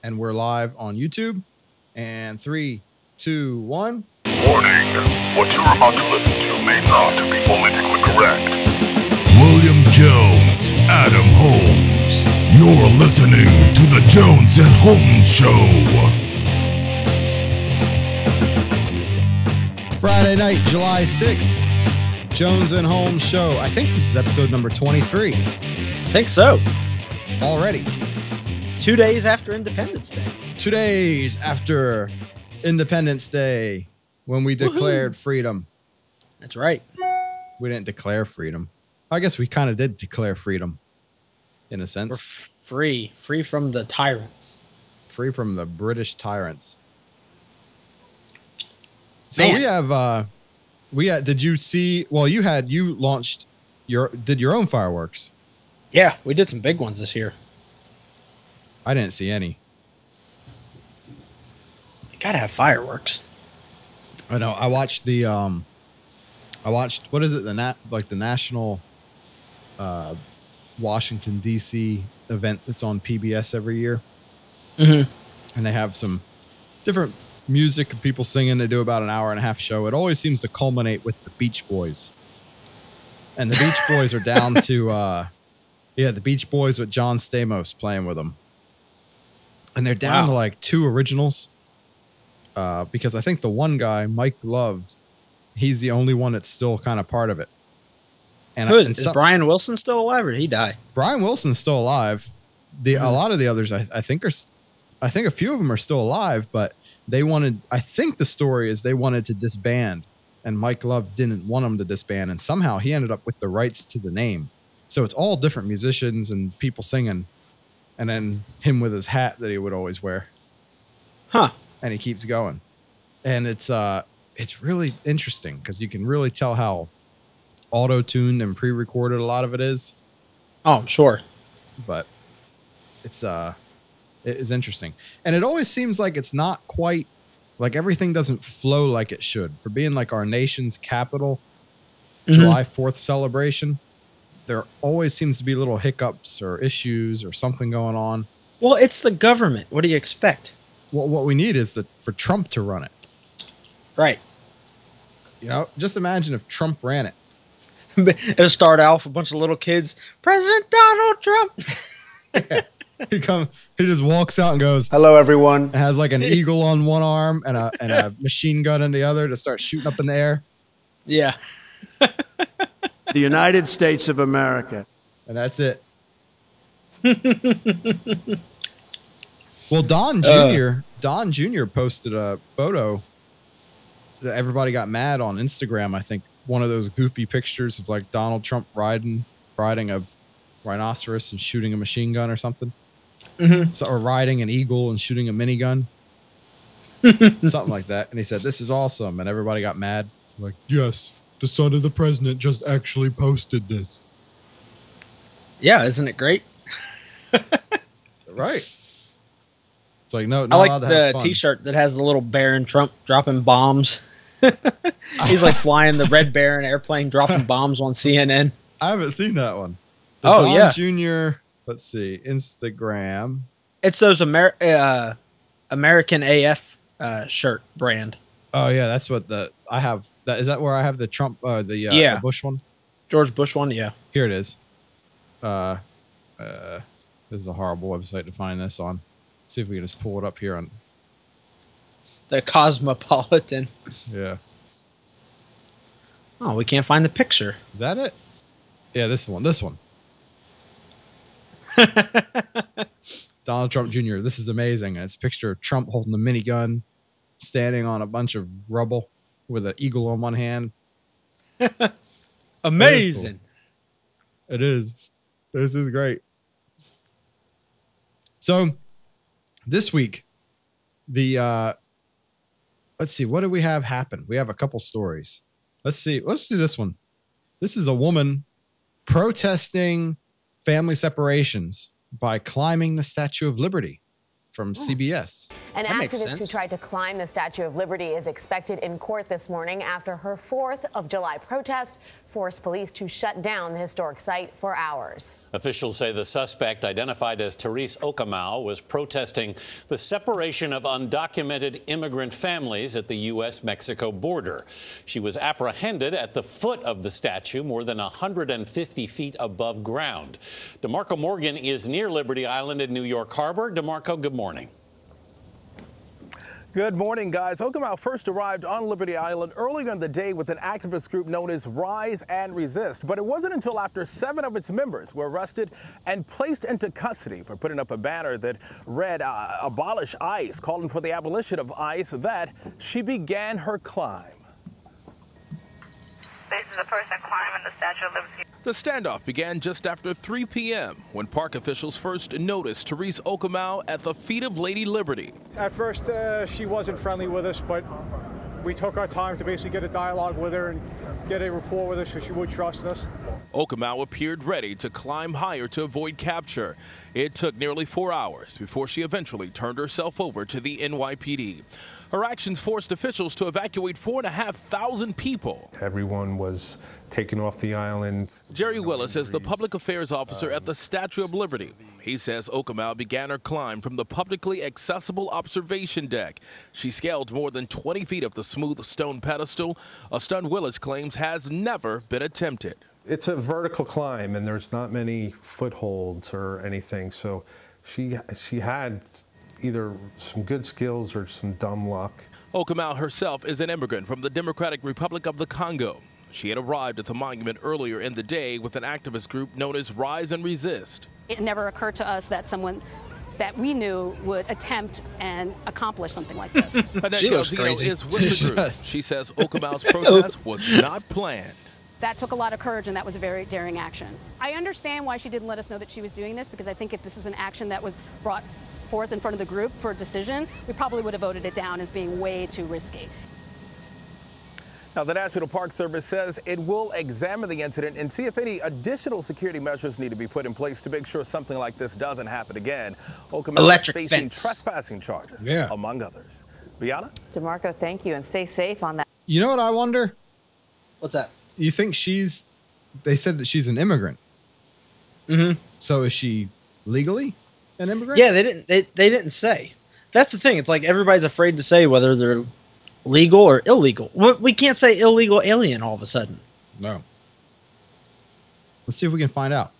And we're live on YouTube. And 3, 2, 1. Warning, what you're about to listen to may not be politically correct. William Jones, Adam Holmes. You're listening to the Jones and Holmes Show. Friday night, July 6th. Jones and Holmes Show. I think this is episode number 23. I think so. Already. 2 days after Independence Day. 2 days after Independence Day, when we declared freedom. That's right. We didn't declare freedom. I guess we kind of did declare freedom, in a We're sense. free from the tyrants. Free from the British tyrants. So Man. we had, did you see, well, you launched did your own fireworks. Yeah, we did some big ones this year. I didn't see any. You gotta have fireworks. I know. I watched what is it? The national Washington D.C. event that's on PBS every year. Mm-hmm. And they have some different music and people singing. They do about an hour and a half show. It always seems to culminate with the Beach Boys. And the Beach Boys are down to the Beach Boys with John Stamos playing with them. And they're down to like 2 originals. Because I think the one guy, Mike Love, he's the only one that's still kind of part of it. And is Brian Wilson still alive, or did he die? Brian Wilson's still alive. A lot of the others, I think a few of them are still alive, but I think the story is they wanted to disband, and Mike Love didn't want them to disband, and somehow he ended up with the rights to the name. So it's all different musicians and people singing, and then him with his hat that he would always wear. Huh. And he keeps going. And it's really interesting because you can really tell how auto-tuned and pre-recorded a lot of it is. Oh, I'm sure. But it is interesting. And it always seems like it's not quite like everything doesn't flow like it should. For being like our nation's capital, July 4th celebration, there always seems to be little hiccups or issues or something going on. Well, it's the government. What do you expect? Well, what we need is for Trump to run it. Right. You know, just imagine if Trump ran it. It'll start out with a bunch of little kids. President Donald Trump. Yeah. He just walks out and goes, "Hello, everyone." And has like an eagle on one arm and a machine gun in the other to start shooting up in the air. Yeah. The United States of America. And that's it. Well, Don Jr. posted a photo that everybody got mad on Instagram. I think one of those goofy pictures of like Donald Trump riding a rhinoceros and shooting a machine gun or something. Mm-hmm. So, or riding an eagle and shooting a minigun. Something like that. And he said, "This is awesome." And everybody got mad. Like, yes, the son of the president just actually posted this. Yeah, isn't it great? Right. It's like, no, I like the T-shirt that has the little bear and Trump dropping bombs. He's like flying the red bear in an airplane, dropping bombs on CNN. I haven't seen that one. Don Jr. Let's see, Instagram. It's those American AF shirt brand. Oh yeah, that's what I have. Is that where I have the Trump, the Bush one? George Bush one, yeah. Here it is. This is a horrible website to find this on. See if we can just pull it up here on the Cosmopolitan. Yeah. Oh, we can't find the picture. Is that it? Yeah, this one. Donald Trump Jr. This is amazing. And it's a picture of Trump holding a minigun, standing on a bunch of rubble with an eagle on one hand. Amazing. Cool. It is. This is great. So this week, let's see, what do we have happen? We have a couple stories. Let's see. Let's do this one. This is a woman protesting family separations by climbing the Statue of Liberty from CBS. An activist who tried to climb the Statue of Liberty is expected in court this morning after her 4th of July protest forced police to shut down the historic site for hours. Officials say the suspect, identified as Therese Okamau, was protesting the separation of undocumented immigrant families at the U.S.-Mexico border. She was apprehended at the foot of the statue, more than 150 feet above ground. DeMarco Morgan is near Liberty Island in New York Harbor. DeMarco, good morning. Good morning, guys. Okamau first arrived on Liberty Island earlier in the day with an activist group known as Rise and Resist. But it wasn't until after 7 of its members were arrested and placed into custody for putting up a banner that read, abolish ICE, calling for the abolition of ICE, that she began her climb. This is the person climbing the Statue of Liberty. The standoff began just after 3 p.m. when park officials first noticed Therese Okamau at the feet of Lady Liberty. At first, she wasn't friendly with us, but we took our time to basically get a dialogue with her and get a rapport with her so she would trust us. Okamau appeared ready to climb higher to avoid capture. It took nearly 4 hours before she eventually turned herself over to the NYPD. Her actions forced officials to evacuate 4,500 people. Everyone was taken off the island. Jerry Willis is the public affairs officer at the Statue of Liberty. He says Okamau began her climb from the publicly accessible observation deck. She scaled more than 20 feet up the smooth stone pedestal, a stunt Willis claims has never been attempted. It's a vertical climb, and there's not many footholds or anything, so she had either some good skills or some dumb luck. Okamau herself is an immigrant from the Democratic Republic of the Congo. She had arrived at the monument earlier in the day with an activist group known as Rise and Resist. It never occurred to us that someone that we knew would attempt and accomplish something like this. She looks crazy. Is with the group. She says Okamau's protest was not planned. That took a lot of courage, and that was a very daring action. I understand why she didn't let us know that she was doing this, because I think if this was an action that was brought forth in front of the group for a decision, we probably would have voted it down as being way too risky. Now, the National Park Service says it will examine the incident and see if any additional security measures need to be put in place to make sure something like this doesn't happen again. Okamau is facing trespassing charges, among others. Bianna? DeMarco, thank you, and stay safe on that. You know what I wonder? What's that? You think they said that she's an immigrant. Mm-hmm. So is she legally an immigrant? Yeah, they didn't say. That's the thing. It's like everybody's afraid to say whether they're legal or illegal. We can't say illegal alien all of a sudden. No. Let's see if we can find out.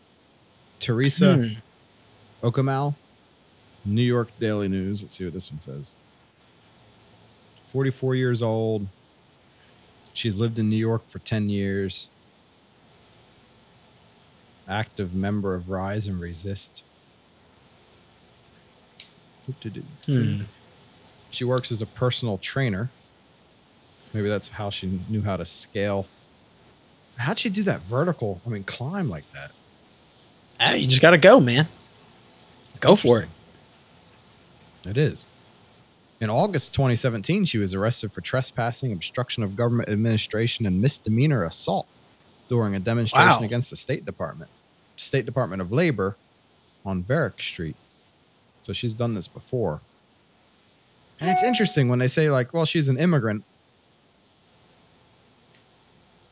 Teresa Okamau, New York Daily News. Let's see what this one says. 44 years old. She's lived in New York for 10 years. Active member of Rise and Resist. She works as a personal trainer. Maybe that's how she knew how to scale. How'd she do that vertical? I mean, climb like that? You just got to go, man. Go for it. It is. In August 2017, she was arrested for trespassing, obstruction of government administration, and misdemeanor assault during a demonstration against the State Department of Labor on Varick Street. So she's done this before. And it's interesting when they say, like, well, she's an immigrant.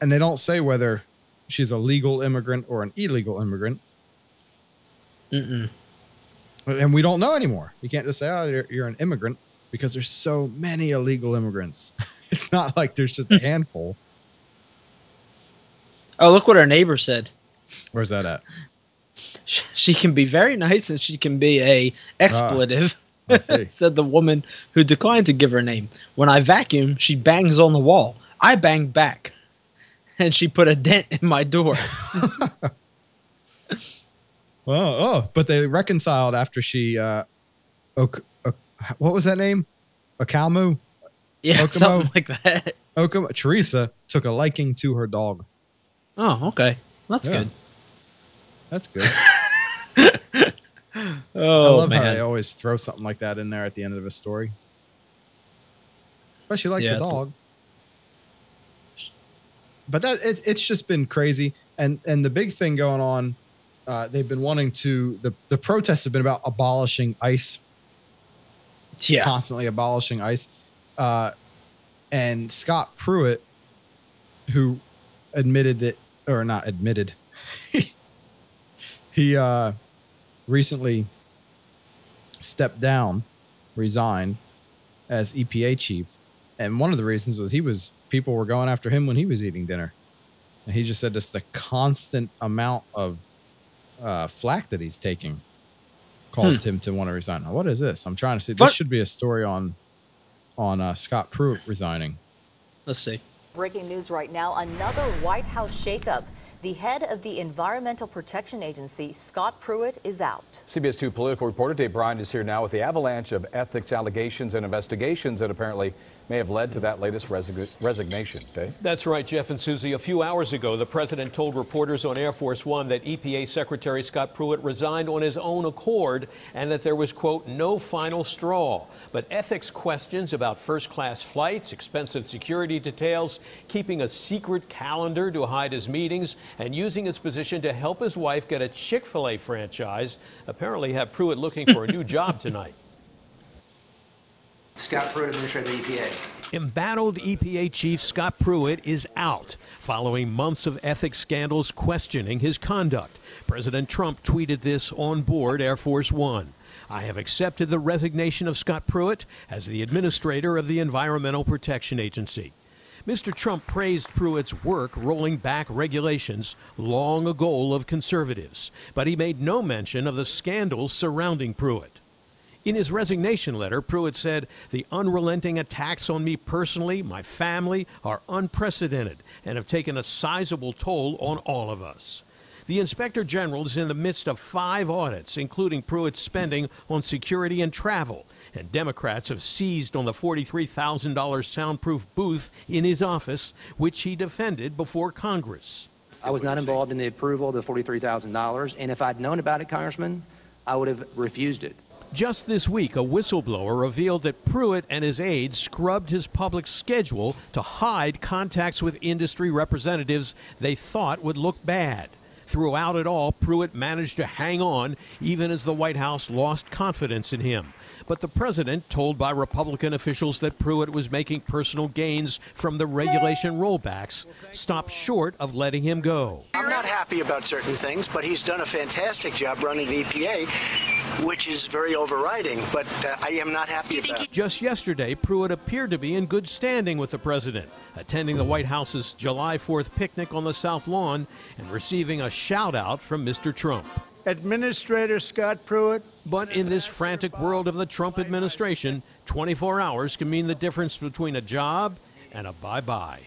And they don't say whether she's a legal immigrant or an illegal immigrant. And we don't know anymore. You can't just say, oh, you're an immigrant, because there's so many illegal immigrants. It's not like there's just a handful. Oh, look what our neighbor said. Where's that at? She can be very nice, and she can be a expletive. Said the woman who declined to give her name. When I vacuum, she bangs on the wall. I bang back. And she put a dent in my door. But they reconciled after she, what was that name? Okamau? Yeah, Okamau? something like that. Teresa took a liking to her dog. Oh, okay. That's good. That's good. I love how they always throw something like that in there at the end of a story. Especially like the dog. But it's just been crazy. And the big thing going on, they've been wanting to, the protests have been about abolishing ICE. Yeah. Constantly abolishing ICE. And Scott Pruitt, who admitted that or not admitted. He recently stepped down, resigned as EPA chief. And one of the reasons was people were going after him when he was eating dinner. And he just said just the constant amount of flack that he's taking caused him to want to resign. Now, what is this? I'm trying to see. This should be a story on Scott Pruitt resigning. Let's see. Breaking news right now, another White House shakeup. The head of the Environmental Protection Agency, Scott Pruitt, is out. CBS 2 political reporter Dave Bryant is here now with the avalanche of ethics allegations and investigations that apparently may have led to that latest resignation. Dave? That's right, Jeff and Susie. A few hours ago, the president told reporters on Air Force One that EPA Secretary Scott Pruitt resigned on his own accord and that there was, quote, no final straw. But ethics questions about first-class flights, expensive security details, keeping a secret calendar to hide his meetings, and using his position to help his wife get a Chick-fil-A franchise apparently have Pruitt looking for a new job tonight. Scott Pruitt, Administrator of the EPA. Embattled EPA Chief Scott Pruitt is out following months of ethics scandals questioning his conduct. President Trump tweeted this on board Air Force One. I have accepted the resignation of Scott Pruitt as the administrator of the Environmental Protection Agency. Mr. Trump praised Pruitt's work rolling back regulations, long a goal of conservatives, but he made no mention of the scandals surrounding Pruitt. In his resignation letter, Pruitt said, the unrelenting attacks on me personally, my family, are unprecedented and have taken a sizable toll on all of us. The Inspector General is in the midst of 5 audits, including Pruitt's spending on security and travel, and Democrats have seized on the $43,000 soundproof booth in his office, which he defended before Congress. I was not involved in the approval of the $43,000, and if I'd known about it, Congressman, I would have refused it. Just this week, a whistleblower revealed that Pruitt and his aides scrubbed his public schedule to hide contacts with industry representatives they thought would look bad. Throughout it all, Pruitt managed to hang on, even as the White House lost confidence in him. But the president, told by Republican officials that Pruitt was making personal gains from the regulation rollbacks, stopped short of letting him go. I'm not happy about certain things, but he's done a fantastic job running the EPA, which is very overriding, but I am not happy about it. Just yesterday, Pruitt appeared to be in good standing with the president, attending the White House's July 4th picnic on the South Lawn and receiving a shout-out from Mr. Trump. Administrator Scott Pruitt. But in this frantic world of the Trump administration, 24 hours can mean the difference between a job and a bye-bye.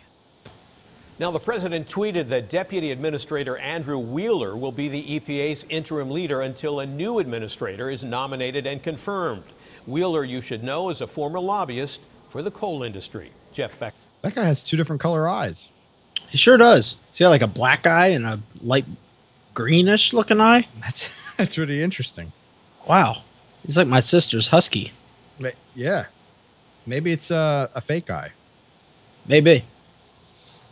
Now, the president tweeted that Deputy Administrator Andrew Wheeler will be the EPA's interim leader until a new administrator is nominated and confirmed. Wheeler, you should know, is a former lobbyist for the coal industry. Jeff Beck. That guy has 2 different color eyes. He sure does. He's got like a black eye and a light greenish looking eye. That's really interesting. Wow. He's like my sister's husky. Yeah. Maybe it's a fake eye. Maybe.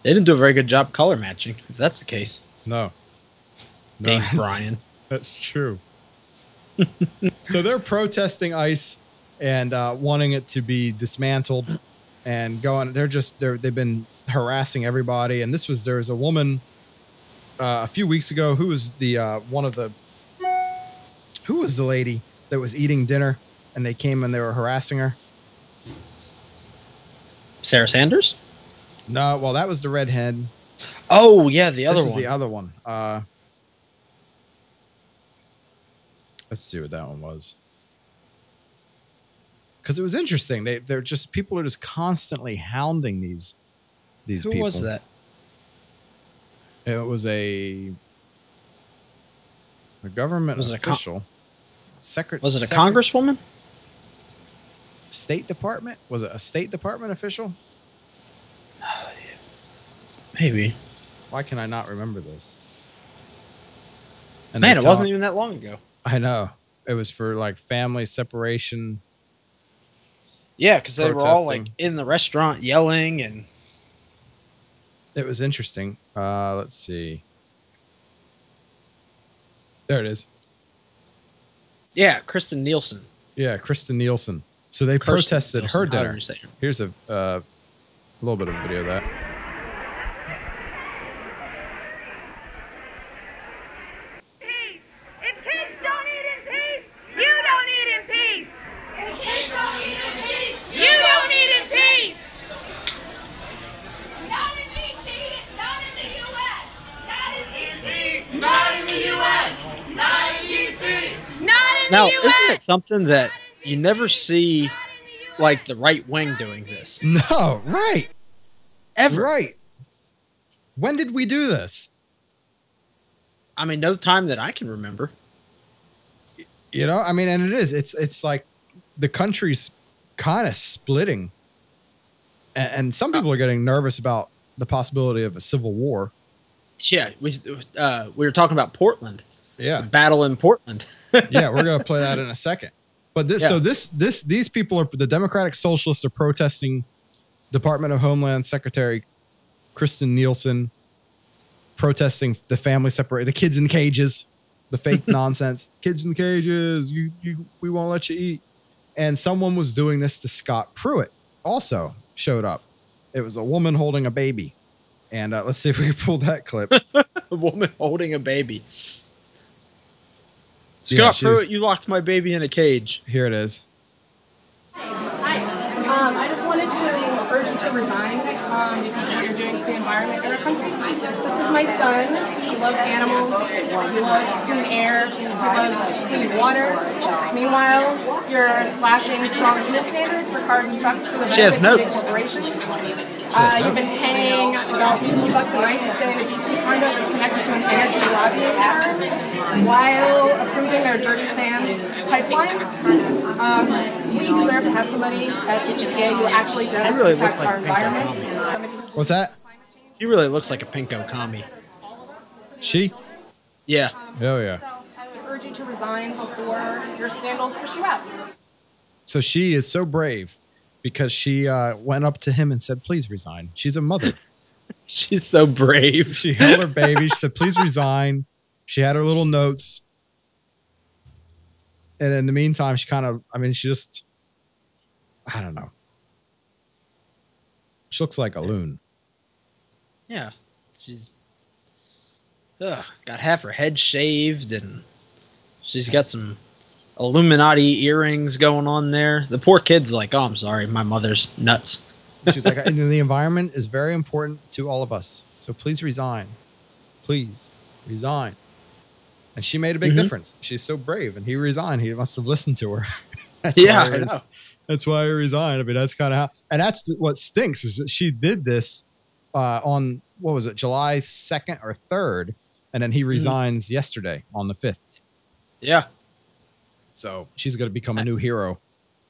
They didn't do a very good job color matching, if that's the case. No. Dave Bryan. That's true. So they're protesting ICE and wanting it to be dismantled and going. They've been harassing everybody. And there was a woman a few weeks ago who was who was the lady that was eating dinner and they came and they were harassing her? Sarah Sanders? No, well, that was the redhead. Oh, yeah, the other one. This is the other one. Let's see what that one was. Because it was interesting. They're just, people are just constantly hounding these people. Who was that? It was a government official. Was it a congresswoman? State Department? Was it a State Department official? Maybe. Why can I not remember this? And man, it wasn't even that long ago. I know. It was for like family separation. Yeah, because they were all like in the restaurant yelling and. It was interesting. Let's see. There it is. Yeah, Kristen Nielsen. Yeah, Kristen Nielsen. So they protested her dinner. Here's a little bit of video of that. out something that you never see, like the right wing doing this. No, right. Ever. Right. When did we do this? I mean, no time that I can remember. You know, I mean, and it is. It's like the country's kind of splitting. And some people are getting nervous about the possibility of a civil war. Yeah, we were talking about Portland. Yeah. The battle in Portland. Yeah, we're going to play that in a second. But these people are, the Democratic Socialists are protesting Department of Homeland Secretary Kristen Nielsen, protesting the family separate, the kids in cages, the fake nonsense, kids in cages, we won't let you eat. And someone was doing this to Scott Pruitt, also showed up. It was a woman holding a baby. And let's see if we can pull that clip. A woman holding a baby. Scott Pruitt, you locked my baby in a cage. Here it is. Hi. I just wanted to urge you to resign because of what you're doing to the environment in our country. This is my son. He loves animals. He loves clean air. He loves clean water. Meanwhile, you're slashing strong fuel standards for cars and trucks for the benefits of big corporations. You've been paying about $50 a night to stay in a DC condo that's connected to an energy lobbying firm while approving their dirty sands pipeline. We deserve to have somebody at the EPA who actually does protect our environment. What's that? He really looks like a pinko commie. She? Yeah. Oh, yeah. So I would urge you to resign before your scandals push you out. So she is so brave because she went up to him and said, please resign. She's a mother. She's so brave. She held her baby. She said, please resign. She had her little notes. And in the meantime, she kind of, I mean, she just, I don't know. She looks like a loon. Yeah. She's got half her head shaved and she's got some Illuminati earrings going on there. The poor kid's like, oh, I'm sorry. My mother's nuts. She's like, the environment is very important to all of us. So please resign. Please resign. And she made a big difference. She's so brave. And he resigned. He must have listened to her. I know. That's why he resigned. I mean, that's kind of how. And that's what stinks is that she did this on, what was it, July 2nd or 3rd. And then he resigns yesterday on the 5th. Yeah. So she's going to become a new hero.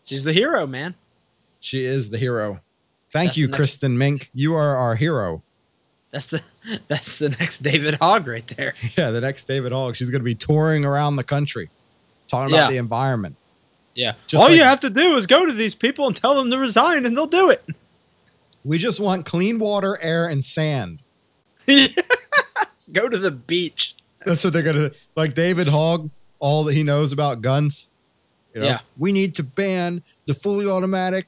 She's the hero, man. She is the hero. Thank you, Kristen Mink. You are our hero. That's the next David Hogg right there. Yeah, the next David Hogg. She's going to be touring around the country talking about the environment. Yeah. All you have to do is go to these people and tell them to resign and they'll do it. We just want clean water, air, and sand. Go to the beach. That's what they're going to, like David Hogg, all that he knows about guns. You know, yeah. We need to ban the fully automatic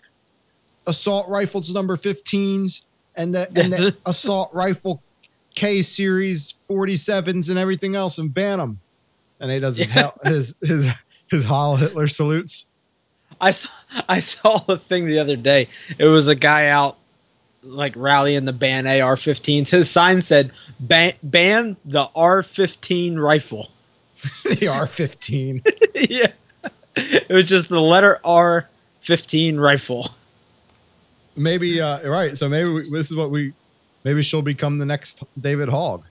assault rifles number 15s and the assault rifle K series 47s and everything else and ban them. And he does his Heil Hitler salutes. I saw a thing the other day. It was a guy out like rallying the ban AR-15s. His sign said ban the R-15 rifle. The R-15. Yeah. It was just the letter R-15 rifle. Maybe right. So maybe this is what maybe she'll become the next David Hogg.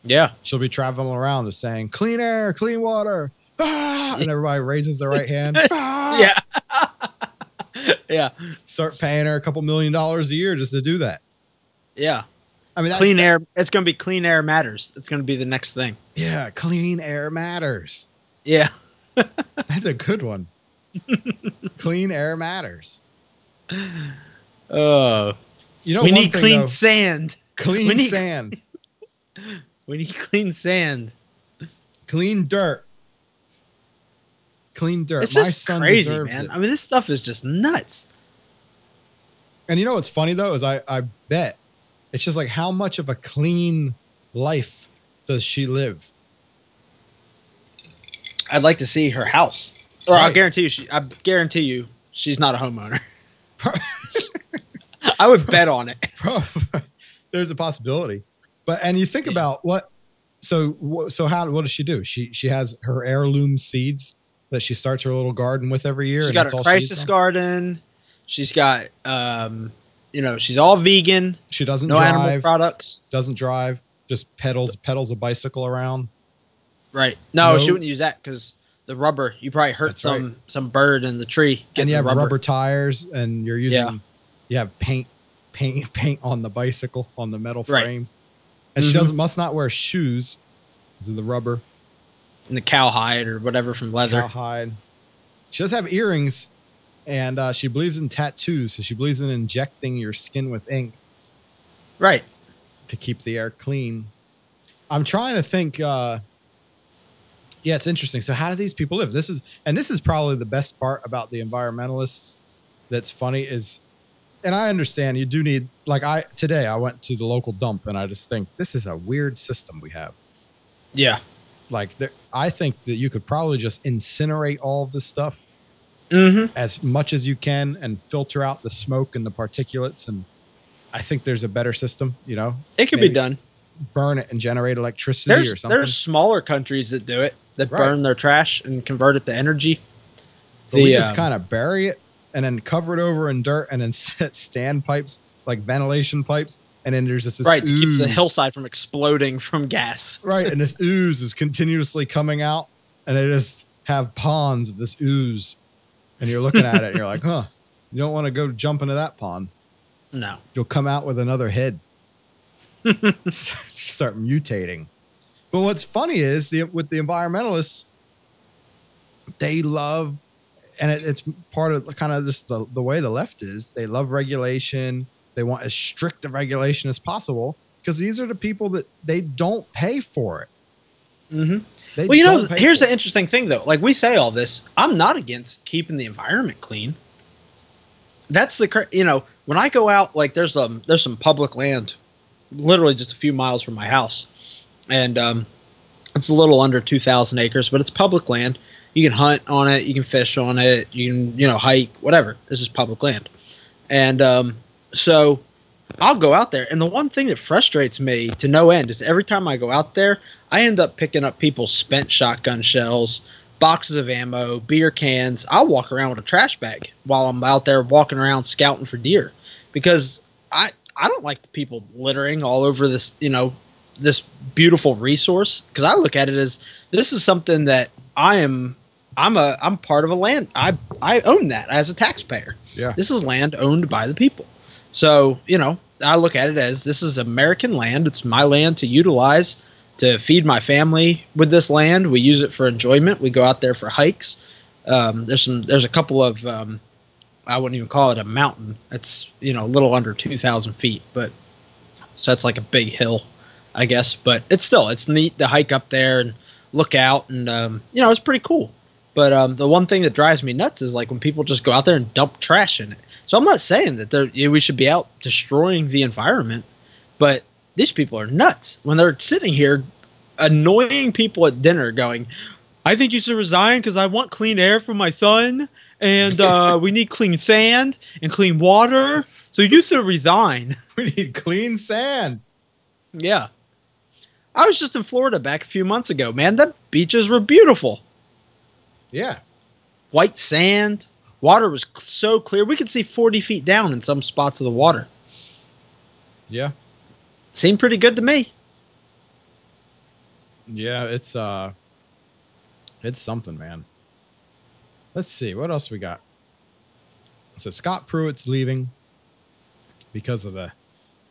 Yeah. She'll be traveling around just saying clean air, clean water. Ah! And everybody raises their right hand. Ah! Yeah. Yeah. Start paying her a couple $1 million a year just to do that. Yeah. I mean, clean air. It's going to be Clean Air Matters. It's going to be the next thing. Yeah. Clean Air Matters. Yeah. That's a good one. Clean Air Matters. Oh. You know, we need clean sand. Clean sand. We need clean sand. Clean dirt. Clean dirt. It's just crazy, man. I mean, this stuff is just nuts. And you know what's funny, though, is I bet it's just like how much of a clean life does she live? I'd like to see her house. Or right. I guarantee you she's not a homeowner. I would bet on it. There's a possibility. And you think about what does she do? She has her heirloom seeds that she starts her little garden with every year. She's and got that's her all crisis garden. She's got, she's all vegan. She doesn't no drive. animal products. Doesn't drive. Just pedals a bicycle around. Right. No, she wouldn't use that because the rubber. You probably hurt some bird in the tree. And you have rubber tires, and you're using. You have paint on the bicycle on the metal frame, and she must not wear shoes because of the rubber. And the cowhide or whatever from leather. Cowhide. She does have earrings, and she believes in tattoos. So she believes in injecting your skin with ink. Right. To keep the air clean. I'm trying to think. Yeah, it's interesting. So how do these people live? This is probably the best part about the environmentalists. That's funny is, and I understand you do need, today I went to the local dump and I just think this is a weird system we have. Yeah. I think that you could probably just incinerate all of this stuff as much as you can and filter out the smoke and the particulates. And I think there's a better system, It could be done. Burn it and generate electricity or something. There's smaller countries that do it, that burn their trash and convert it to energy. But we just kind of bury it and then cover it over in dirt and then set standpipes, like ventilation pipes. And then there's this ooze. To keep the hillside from exploding from gas. Right. And this ooze is continuously coming out. And they just have ponds of this ooze. And you're looking at it and you're like, you don't want to go jump into that pond. No. You'll come out with another head. Start mutating. But what's funny is with the environmentalists, they love, and it's part of kind of just the way the left is, they love regulation. They want as strict a regulation as possible because these are the people that they don't pay for it. Well, here's the interesting thing, though. Like we say all this, I'm not against keeping the environment clean. That's when I go out, like there's some public land, literally just a few miles from my house, and it's a little under 2,000 acres, but it's public land. You can hunt on it, you can fish on it, you can hike, whatever. This is public land, and so I'll go out there, and the one thing that frustrates me to no end is every time I go out there, I end up picking up people's spent shotgun shells, boxes of ammo, beer cans. I'll walk around with a trash bag while I'm out there walking around scouting for deer, because I don't like the people littering all over this, this beautiful resource. Because I look at it as this is something that I'm part of a land. I own that as a taxpayer. Yeah. This is land owned by the people. So, I look at it as this is American land. It's my land to utilize to feed my family with this land. We use it for enjoyment. We go out there for hikes. There's a couple of, I wouldn't even call it a mountain. It's, a little under 2,000 feet, but so that's like a big hill, I guess, but it's neat to hike up there and look out and, it's pretty cool. But the one thing that drives me nuts is like when people just go out there and dump trash in it. So I'm not saying that we should be out destroying the environment, but these people are nuts when they're sitting here annoying people at dinner going, I think you should resign because I want clean air for my son, and we need clean sand and clean water, so you should resign. We need clean sand. Yeah. I was just in Florida back a few months ago, man. The beaches were beautiful. Yeah. White sand. Water was so clear. We could see 40 feet down in some spots of the water. Yeah. Seemed pretty good to me. Yeah, it's something, man. Let's see. What else we got? So Scott Pruitt's leaving because of the...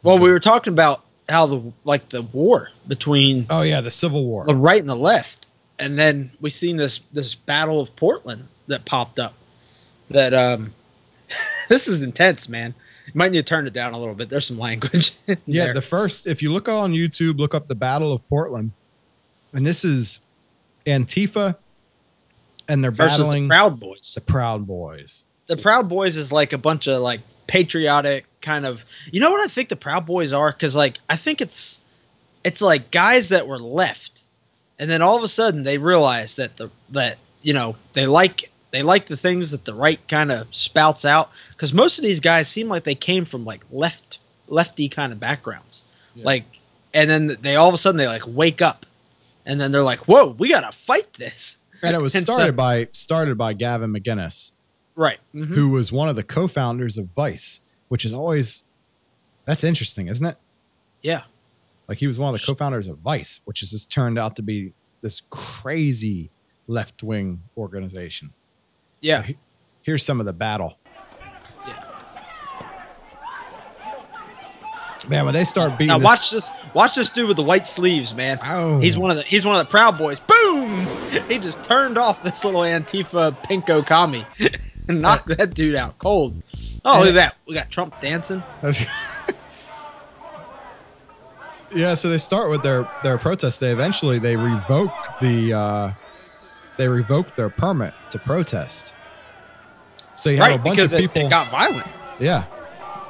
Well, we were talking about how the war between... Oh, yeah, the Civil War. The right and the left. And then we seen this Battle of Portland that popped up. That this is intense, man. You might need to turn it down a little bit. There's some language. Yeah, if you look on YouTube, look up the Battle of Portland, and this is Antifa, and they're battling the Proud Boys. The Proud Boys. The Proud Boys is like a bunch of like patriotic kind of. You know what I think the Proud Boys are? Because like I think it's like guys that were left, and then all of a sudden they realize that they like the things that the right kind of spouts out, because most of these guys seem like they came from like lefty kind of backgrounds. Yeah. Like, and then they all of a sudden they like wake up, and then they're like, whoa, we got to fight this. And it was started by Gavin McInnes, right? Who was one of the co-founders of Vice, which is always that's interesting, isn't it? Yeah. Like he was one of the co-founders of Vice, which has just turned out to be this crazy left-wing organization. Yeah. So here's some of the battle. Man, when they start beating, now watch this dude with the white sleeves, man. Oh. He's one of the Proud Boys. Boom! He just turned off this little Antifa pinko commie and knocked that dude out cold. Oh, look at that! We got Trump dancing. Yeah, so they start with their protest. They eventually revoke their permit to protest. So you have a bunch of people. It got violent. Yeah.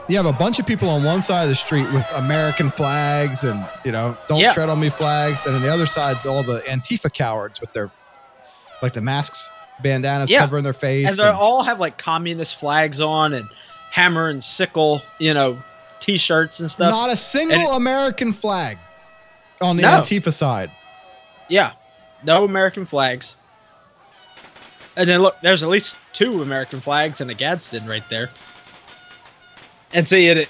You have a bunch of people on one side of the street with American flags and, don't tread on me flags. And on the other side's all the Antifa cowards with their, like the masks, bandanas covering their face. And they all have like communist flags on and hammer and sickle, T-shirts and stuff. Not a single American flag on the Antifa side. Yeah. No American flags. And then look, there's at least 2 American flags and a Gadsden right there. And see,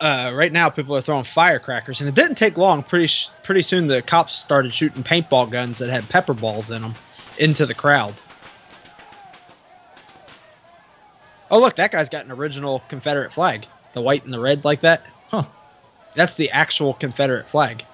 right now people are throwing firecrackers, and it didn't take long. Pretty soon the cops started shooting paintball guns that had pepper balls in them into the crowd. Oh, look, that guy's got an original Confederate flag. The white and the red like that. Huh. That's the actual Confederate flag.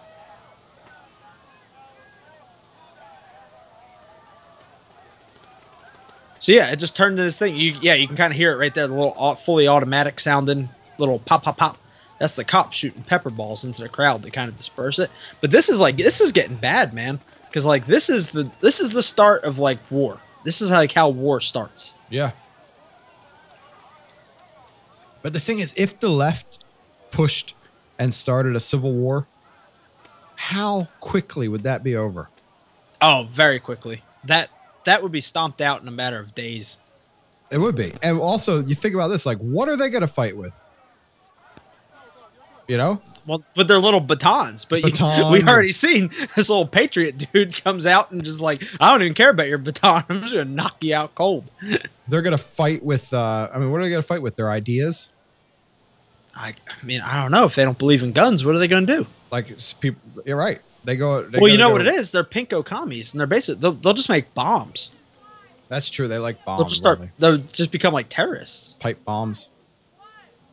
So yeah, it just turned into this thing. You can kind of hear it right there. The little fully automatic sounding little pop, pop, pop. That's the cops shooting pepper balls into the crowd to kind of disperse it. But this is getting bad, man. Because like this is the start of like war. This is like how war starts. Yeah. But the thing is, if the left pushed and started a civil war, how quickly would that be over? Oh, very quickly. That would be stomped out in a matter of days. It would be. And also, you think about this, like, what are they going to fight with? Well, with their little batons. But we've already seen this little patriot dude comes out and just like, I don't even care about your baton. I'm just going to knock you out cold. They're going to fight with, what are they going to fight with? Their ideas? I mean, I don't know. If they don't believe in guns, what are they going to do? Like, people, you're right. Well, you know what it is? They're pinko commies, and they're basically they'll just make bombs. That's true. They like bombs. They'll just become like terrorists. Pipe bombs,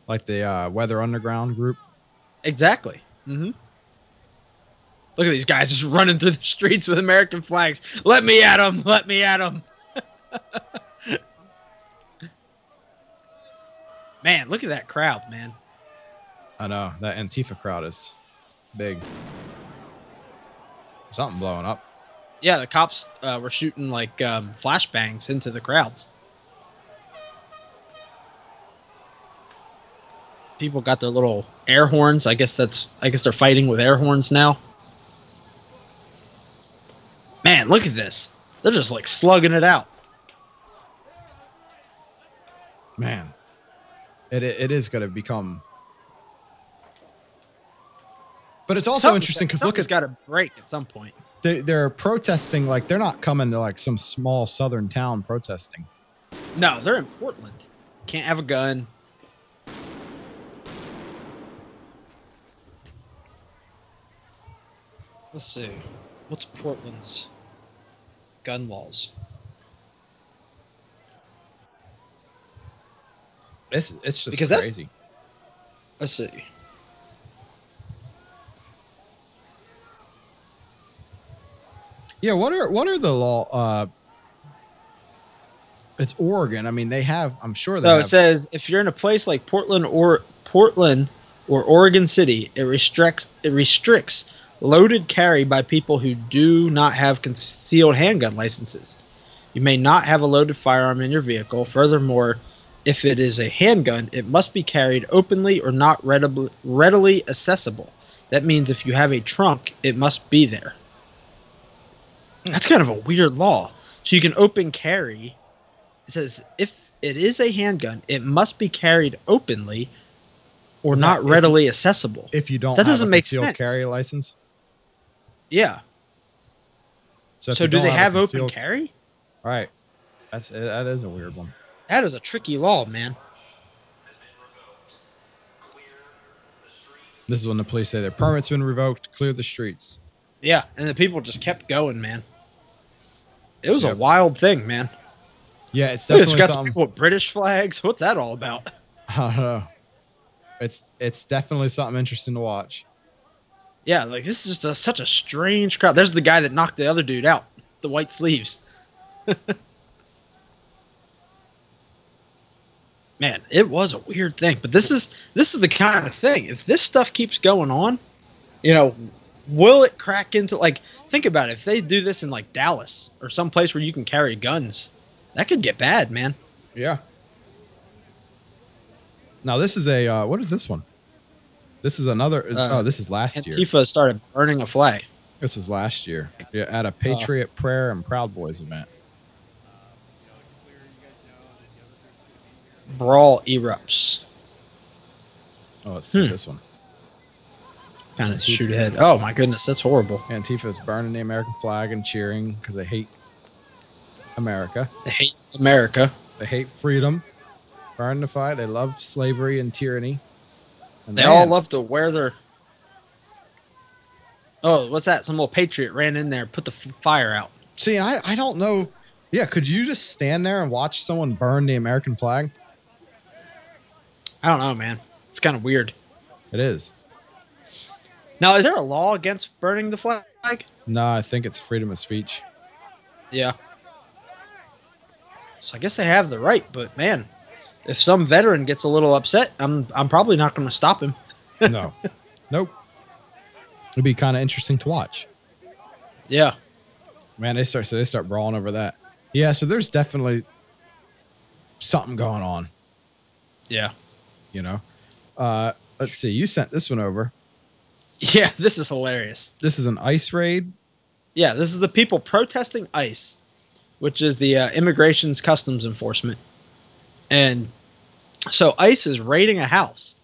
like the Weather Underground group. Exactly. Mm-hmm. Look at these guys just running through the streets with American flags. Let me at them! Let me at them! Man, look at that crowd, man. I know that Antifa crowd is big. Something blowing up. Yeah, the cops were shooting like flashbangs into the crowds. People got their little air horns. I guess they're fighting with air horns now. Man, look at this. They're just like slugging it out. Man, it is going to become. But it's also interesting because look, it's got to break at some point. They're protesting like they're not coming to like some small southern town protesting. No, they're in Portland. Can't have a gun. Let's see. What's Portland's gun laws? It's just because crazy. Let's see. Yeah, what are the law? It's Oregon. I mean, they have. I'm sure. So it says if you're in a place like Portland or Oregon City, it restricts loaded carry by people who do not have concealed handgun licenses. You may not have a loaded firearm in your vehicle. Furthermore, if it is a handgun, it must be carried openly or not readily accessible. That means if you have a trunk, it must be there. That's kind of a weird law. So you can open carry. It says if it is a handgun, it must be carried openly or not readily accessible. If you don't that have doesn't a make concealed sense. carry license. Yeah. So do they have open carry? All right. That is a weird one. That is a tricky law, man. This is when the police say their permit's been revoked, clear the streets. Yeah, and the people just kept going, man. It was a wild thing, man. Yeah, it's definitely got something. some people with British flags. What's that all about? I don't know. It's definitely something interesting to watch. Yeah, like this is just such a strange crowd. There's the guy that knocked the other dude out, the white sleeves. Man, it was a weird thing, but this is the kind of thing. If this stuff keeps going on, you know, will it crack into, like, think about it. If they do this in like Dallas or some place where you can carry guns, that could get bad, man. Yeah. Now this is a what is this one? This is another. This is last year. Antifa started burning a flag. This was last year. Yeah, at a Patriot Prayer and Proud Boys event. Brawl erupts. Oh, let's see this one. Kind of shoot ahead. Oh my goodness, that's horrible. Antifa is burning the American flag and cheering because they hate America. They hate America. They hate freedom. Burn the flag. They love slavery and tyranny. And they all love to wear their. Oh, what's that? Some little patriot ran in there, put the fire out. See, I don't know. Yeah, could you just stand there and watch someone burn the American flag? I don't know, man. It's kind of weird. It is. Now, is there a law against burning the flag? No, I think it's freedom of speech. Yeah. So I guess they have the right, but man, if some veteran gets a little upset, I'm probably not going to stop him. No. Nope. It'd be kind of interesting to watch. Yeah. Man, they start brawling over that. Yeah, so there's definitely something going on. Yeah. You know? Let's see. You sent this one over. Yeah, this is hilarious. This is an ICE raid? Yeah, this is the people protesting ICE, which is the Immigration's Customs Enforcement. And so ICE is raiding a house.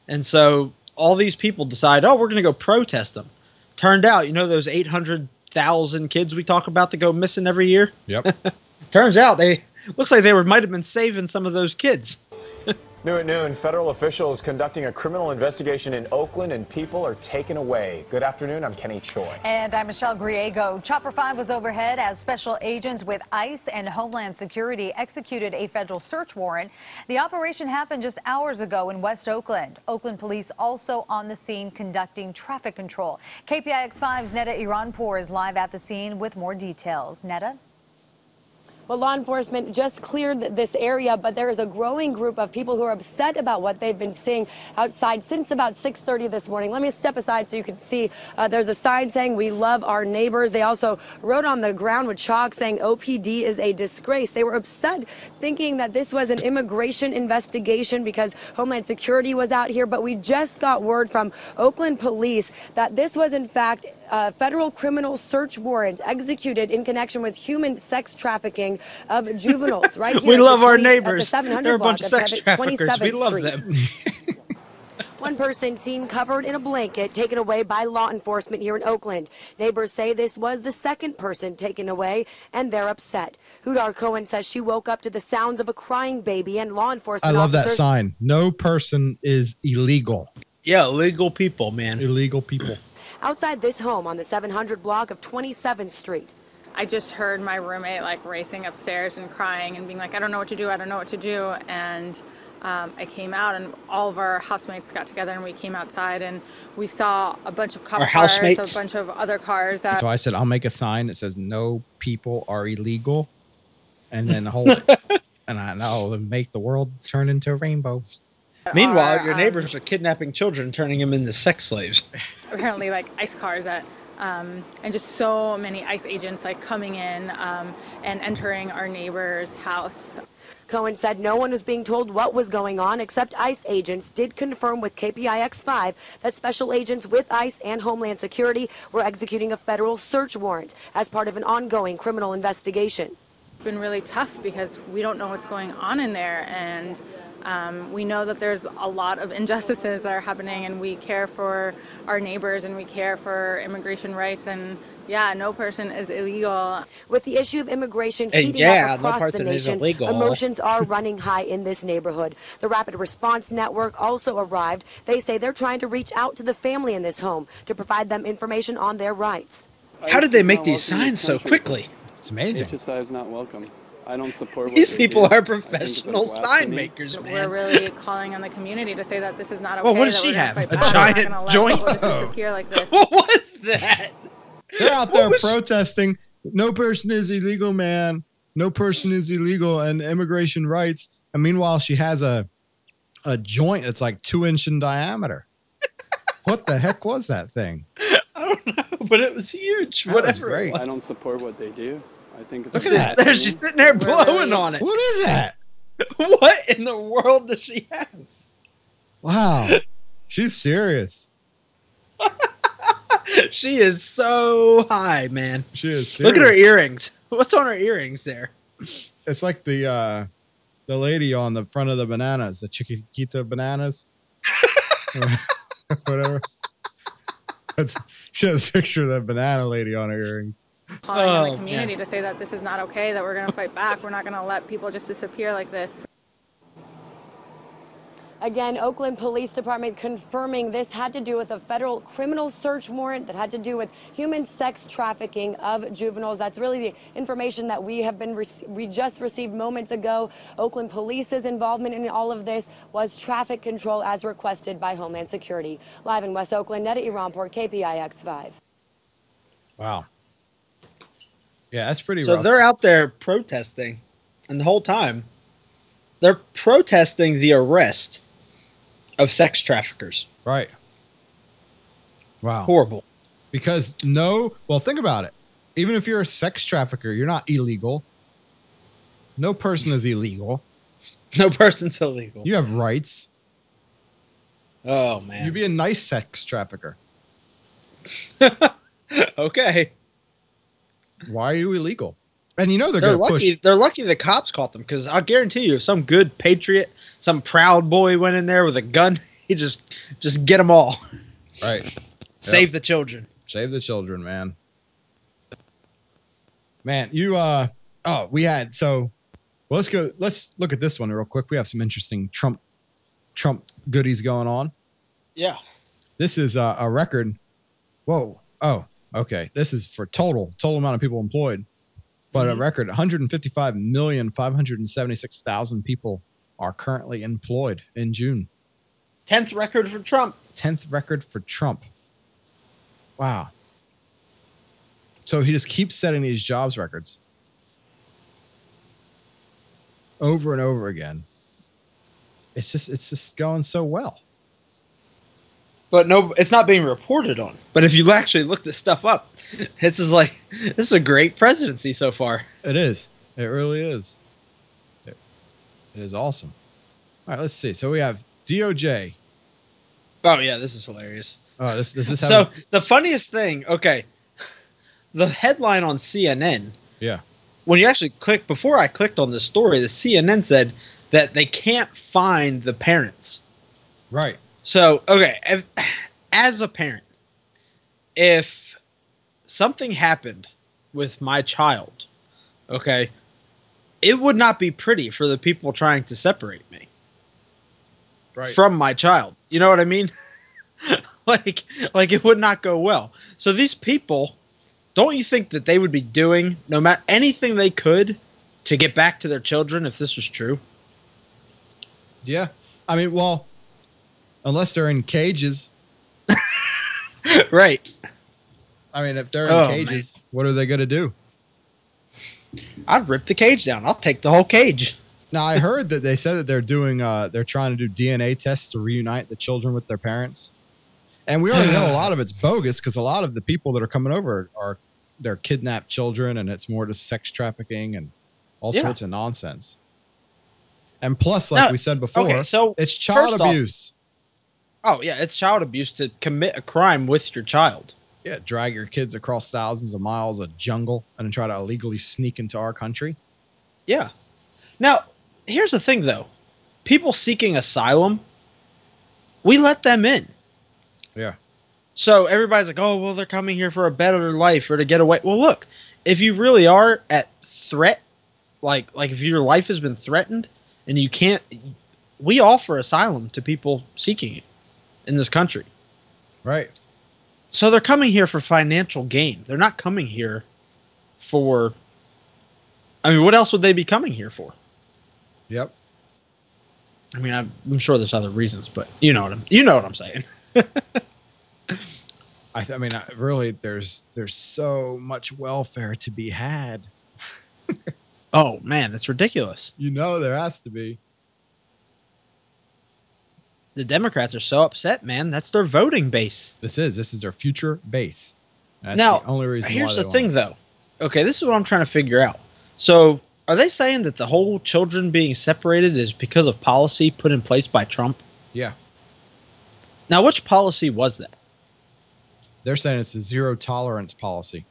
And so all these people decide, oh, we're going to go protest them. Turned out, you know those 800,000 kids we talk about that go missing every year? Yep. Turns out looks like they might have been saving some of those kids. New at noon, federal officials conducting a criminal investigation in Oakland and people are taken away. Good afternoon, I'm Kenny Choi. And I'm Michelle Griego. Chopper 5 was overhead as special agents with ICE and Homeland Security executed a federal search warrant. The operation happened just hours ago in West Oakland. Oakland police also on the scene conducting traffic control. KPIX5's Netta Iranpour is live at the scene with more details. Netta? Well, law enforcement just cleared this area, but there is a growing group of people who are upset about what they've been seeing outside since about 6:30 this morning. Let me step aside so you can see there's a sign saying we love our neighbors. They also wrote on the ground with chalk saying OPD is a disgrace. They were upset thinking that this was an immigration investigation because Homeland Security was out here, but we just got word from Oakland police that this was in fact a federal criminal search warrant executed in connection with human sex trafficking of juveniles right here. We love our neighbors. They're a bunch of sex traffickers. We love them. One person seen covered in a blanket taken away by law enforcement here in Oakland. Neighbors say this was the second person taken away, and they're upset. Hudar Cohen says she woke up to the sounds of a crying baby, and law enforcement I love that sign. No person is illegal. Yeah, illegal people, man. Illegal people. Outside this home on the 700 block of 27th Street. I just heard my roommate like racing upstairs and crying and being like, I don't know what to do, I don't know what to do. And I came out and all of our housemates got together and we came outside and we saw a bunch of cop cars, a bunch of other cars. So I said, I'll make a sign that says no people are illegal and then hold it. And I'll make the world turn into a rainbow. Meanwhile, your neighbors are kidnapping children, turning them into sex slaves. Apparently, like ICE cars that, and just so many ICE agents like coming in and entering our neighbor's house. Cohen said no one was being told what was going on, except ICE agents did confirm with KPIX5 that special agents with ICE and Homeland Security were executing a federal search warrant as part of an ongoing criminal investigation. It's been really tough because we don't know what's going on in there, and we know that there's a lot of injustices that are happening, and we care for our neighbors and we care for immigration rights, and yeah, no person is illegal. With the issue of immigration And heating yeah, up no across the person is nation, illegal. emotions are running high in this neighborhood. The Rapid Response Network also arrived. They say they're trying to reach out to the family in this home to provide them information on their rights. How did they make these signs so quickly? It's amazing. HSI is not welcome. I don't support what These they people do. are I think it's a professional sign blasphemy. makers, man. We're really calling on the community to say that this is not okay. Well, what does that she we're gonna have? fight A back. We're not giant gonna let joint? people just disappear like this. What was that? They're out there protesting. No person is illegal, man. No person is illegal, and immigration rights. And meanwhile, she has a joint that's like 2-inch in diameter. What the heck was that thing? I don't know, but it was huge. That Whatever was great. it was. I don't support what they do. I think it's Look at that. There, she's sitting there blowing on it. What is that? What in the world does she have? Wow. She's serious. She is so high, man. She is serious. Look at her earrings. What's on her earrings there? It's like the lady on the front of the bananas, the Chiquita bananas. Whatever. She has a picture of that banana lady on her earrings. Calling on the community to say that this is not okay, that we're going to fight back. We're not going to let people just disappear like this. Again, Oakland Police Department confirming this had to do with a federal criminal search warrant that had to do with human sex trafficking of juveniles. That's really the information that we just received moments ago. Oakland Police's involvement in all of this was traffic control as requested by Homeland Security. Live in West Oakland, Netta Iranport, KPIX5. Wow. Yeah, that's pretty So rough. they're out there protesting, and the whole time they're protesting the arrest of sex traffickers. Right. Wow. Horrible. Because well, think about it. Even if you're a sex trafficker, you're not illegal. No person is illegal. No person's illegal. You have rights. Oh, man. You'd be a nice sex trafficker. Okay. Why are you illegal? And you know they're They're going to lucky. push. They're lucky the cops caught them, because I'll guarantee you, if some good patriot, some proud boy went in there with a gun, he just get them all. Right. Save the children. Save the children, man. Man, let's look at this one real quick. We have some interesting Trump goodies going on. Yeah. This is a record. Whoa. Oh, okay. This is for total amount of people employed. But a record 155,576,000 people are currently employed in June. 10th record for Trump. 10th record for Trump. Wow. So he just keeps setting these jobs records over and over again. It's just going so well. But no, it's not being reported on. But if you actually look this stuff up, this is a great presidency so far. It is. It really is. It is awesome. All right, let's see. So we have DOJ. Oh yeah, this is hilarious. Oh, this is so the funniest thing. Okay, the headline on CNN. Yeah. When you actually before I clicked on this story, the CNN said that they can't find the parents. Right. So, okay, as a parent, if something happened with my child, okay, it would not be pretty for the people trying to separate me from my child. You know what I mean? like it would not go well. So these people, don't you think that they would be doing no matter anything they could to get back to their children if this was true? Yeah. I mean, well, unless they're in cages. Right. I mean, if they're in cages, what are they going to do? I'd rip the cage down. I'll take the whole cage. Now, I heard that they said that they're trying to do DNA tests to reunite the children with their parents. And we already know a lot of it's bogus, because a lot of the people that are coming over they're kidnapped children, and it's more to sex trafficking and all sorts of nonsense. And plus, like we said before, it's child abuse. Oh, yeah, it's child abuse to commit a crime with your child. Yeah, drag your kids across thousands of miles of jungle and then try to illegally sneak into our country. Yeah. Now, here's the thing, though. People seeking asylum, we let them in. Yeah. So everybody's like, oh, well, they're coming here for a better life or to get away. Well, look, if you really are at threat, like if your life has been threatened and you can't, we offer asylum to people seeking it in this country. Right. So they're coming here for financial gain. They're not coming here for, I mean, what else would they be coming here for? Yep. I mean, I'm sure there's other reasons, but you know what I'm saying. I mean, really, there's so much welfare to be had. Oh man, that's ridiculous. There has to be. The Democrats are so upset, man. That's their voting base. This is their future base. That's now, the only reason. Here's the thing, though. Okay, this is what I'm trying to figure out. So, are they saying that the whole children being separated is because of policy put in place by Trump? Yeah. Now, which policy was that? They're saying it's a zero tolerance policy,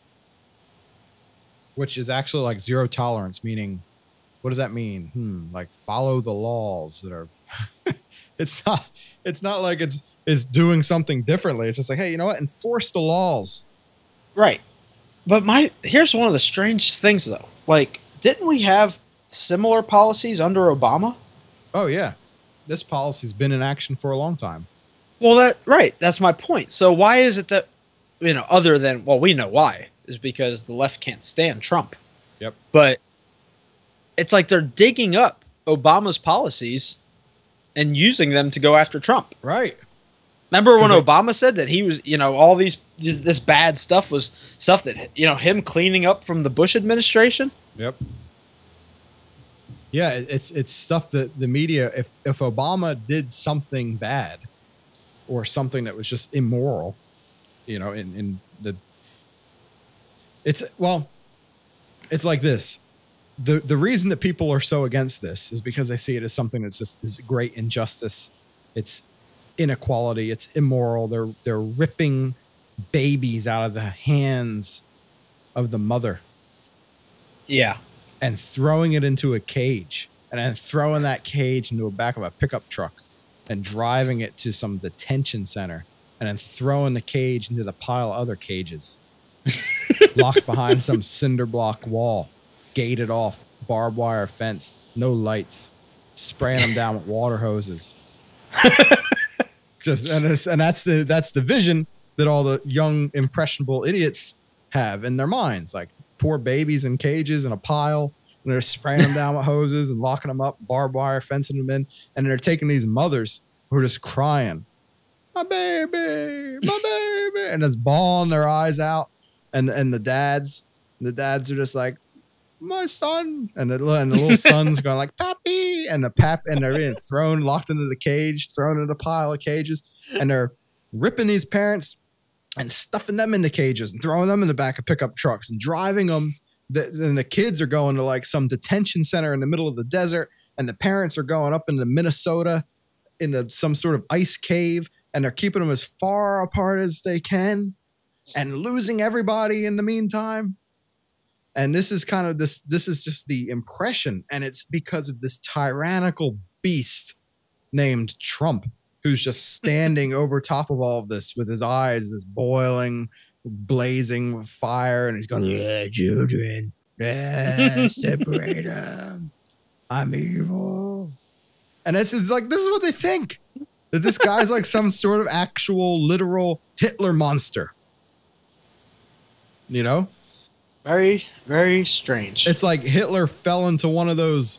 which is actually like zero tolerance, meaning, what does that mean? Like follow the laws that are. It's not like it's doing something differently. It's just like, hey, you know what? Enforce the laws. Right. But here's one of the strange things, though. Like, didn't we have similar policies under Obama? Oh, yeah. This policy's been in action for a long time. Well, that's my point. So why is it that, other than, well, we know why, is because the left can't stand Trump. Yep. But it's like they're digging up Obama's policies and using them to go after Trump. Right. Remember when Obama said that he was, all this bad stuff was stuff that, him cleaning up from the Bush administration? Yep. Yeah, it's stuff that the media, if Obama did something bad or something that was just immoral, it's like this. The reason that people are so against this is because they see it as something that's just this great injustice. It's inequality. It's immoral. They're ripping babies out of the hands of the mother. Yeah. And throwing it into a cage, and then throwing that cage into the back of a pickup truck and driving it to some detention center, and then throwing the cage into the pile of other cages locked behind some cinder block wall. Gated off, barbed wire fence, no lights, spraying them down with water hoses. And that's the vision that all the young impressionable idiots have in their minds. Like poor babies in cages in a pile, and they're spraying them down with hoses and locking them up, barbed wire fencing them in, and they're taking these mothers who are just crying, my baby, and just bawling their eyes out, and the dads are just like, my son, and the little son's going like pappy, and they're being locked into the cage, thrown into a pile of cages, and they're ripping these parents and stuffing them in the cages and throwing them in the back of pickup trucks and driving them. And the kids are going to like some detention center in the middle of the desert, and the parents are going up into Minnesota into some sort of ice cave, and they're keeping them as far apart as they can and losing everybody in the meantime. And this is just the impression. And it's because of this tyrannical beast named Trump, who's just standing over top of all of this with his eyes this boiling, blazing with fire. And he's going, yeah, children, yeah, separate them. I'm evil. And this is what they think, that this guy's like some sort of actual literal Hitler monster. Very, very strange. It's like Hitler fell into one of those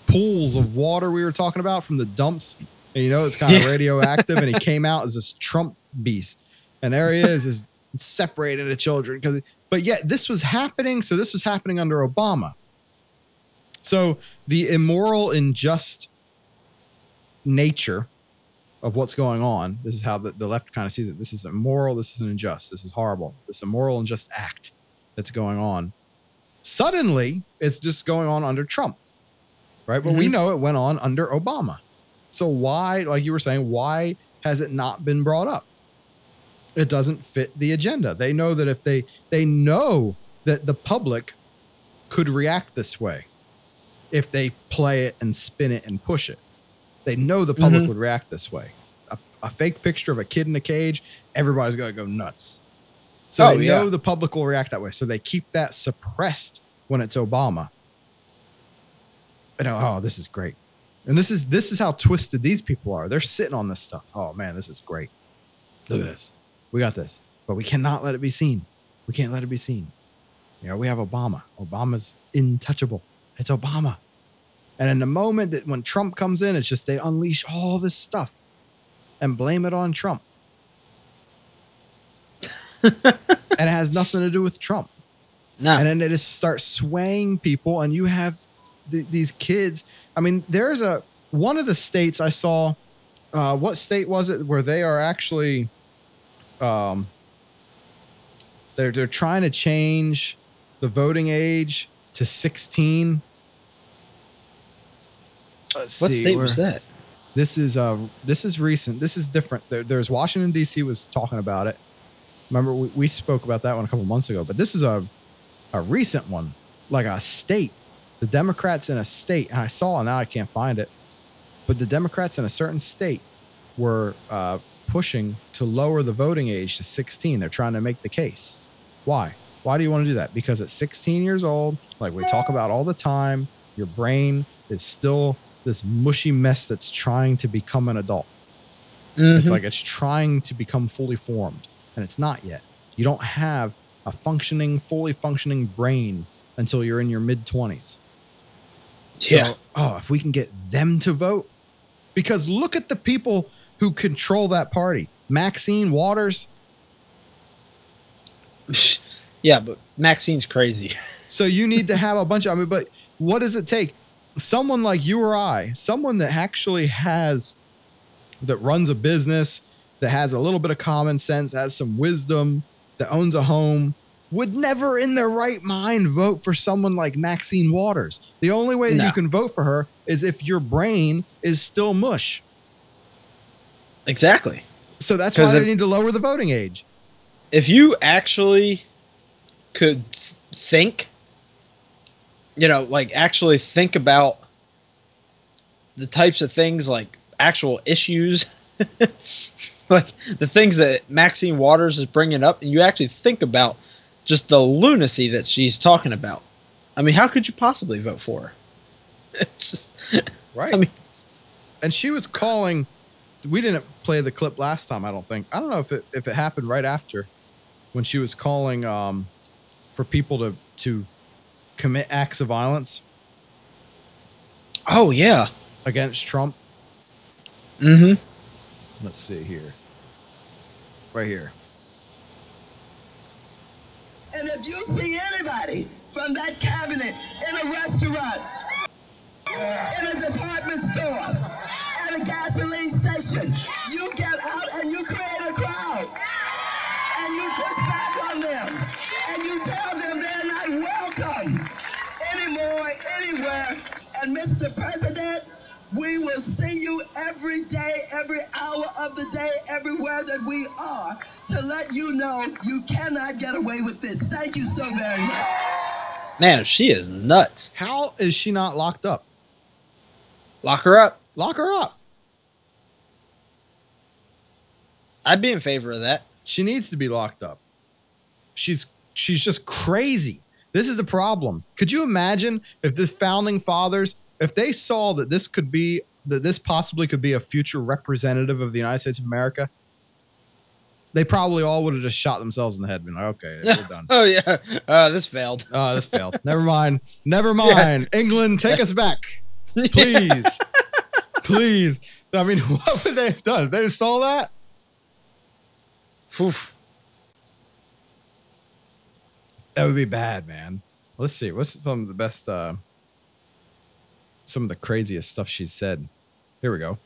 pools of water we were talking about from the dumps. And it's kind of radioactive. And he came out as this Trump beast. And there he is separating the children. But yet this was happening. So this was happening under Obama. So the immoral, unjust nature of what's going on. This is how the left kind of sees it. This is immoral. This is unjust. This is horrible. This immoral, unjust act that's going on. Suddenly, it's just going on under Trump, right? But we know it went on under Obama. So why, like you were saying, why has it not been brought up? It doesn't fit the agenda. They know that if they know that the public could react this way if they play it and spin it and push it. They know the public would react this way. a fake picture of a kid in a cage, everybody's going to go nuts. So they know the public will react that way. So they keep that suppressed when it's Obama. And oh, this is great. And this is how twisted these people are. They're sitting on this stuff. Oh man, this is great. Look at this. We got this. But we cannot let it be seen. We can't let it be seen. You know, we have Obama. Obama's untouchable. It's Obama. And in the moment that when Trump comes in, it's just they unleash all this stuff and blame it on Trump. And it has nothing to do with Trump. No. And then they just start swaying people, and you have these kids. I mean, there's one of the states I saw. What state was it where they are actually? They're trying to change the voting age to 16. Let's what see, state was that? This is recent. This is different. There's Washington D.C. was talking about it. Remember, we spoke about that one a couple months ago, but this is a recent one, like a state. The Democrats in a state, and I saw, now I can't find it, but the Democrats in a certain state were pushing to lower the voting age to 16. They're trying to make the case. Why? Why do you want to do that? Because at 16 years old, like we talk about all the time, your brain is still this mushy mess that's trying to become an adult. It's like it's trying to become fully formed. And it's not yet. You don't have a fully functioning brain until you're in your mid-20s. Yeah. So, if we can get them to vote, because look at the people who control that party. Maxine Waters. Yeah, but Maxine's crazy. So you need to have a bunch of, but what does it take? Someone like you or I, someone that actually that runs a business, that has a little bit of common sense, has some wisdom, that owns a home, would never in their right mind vote for someone like Maxine Waters. The only way that you can vote for her is if your brain is still mush. Exactly. So that's why they need to lower the voting age. If you actually could think, actually think about the types of things, like actual issues, like the things that Maxine Waters is bringing up, and you actually think about just the lunacy that she's talking about. I mean, how could you possibly vote for her? It's just right. I mean, and she was calling. We didn't play the clip last time, I don't think. I don't know if it happened right after, when she was calling for people to commit acts of violence. Oh yeah, against Trump. Mm-hmm. Let's see here. Right here. And if you see anybody from that cabinet in a restaurant, in a department store, at a gasoline station, you get out and you create a crowd. And you push back on them. And you tell them they're not welcome anymore, anywhere. And Mr. President, we will see you every day, every hour of the day, everywhere that we are, to let you know you cannot get away with this. Thank you so very much. Man, she is nuts. How is she not locked up? Lock her up. Lock her up. I'd be in favor of that. She needs to be locked up. She's just crazy. This is the problem. Could you imagine if the founding fathers, if they saw that this possibly could be a future representative of the United States of America, they probably all would have just shot themselves in the head, been like, okay, we're done. Oh yeah. This failed. Oh, this failed. Never mind. Never mind. Yeah. England, take us back. Please. Please. I mean, what would they have done if they saw that? Oof. That would be bad, man. Let's see. What's some of the best, some of the craziest stuff she's said? Here we go.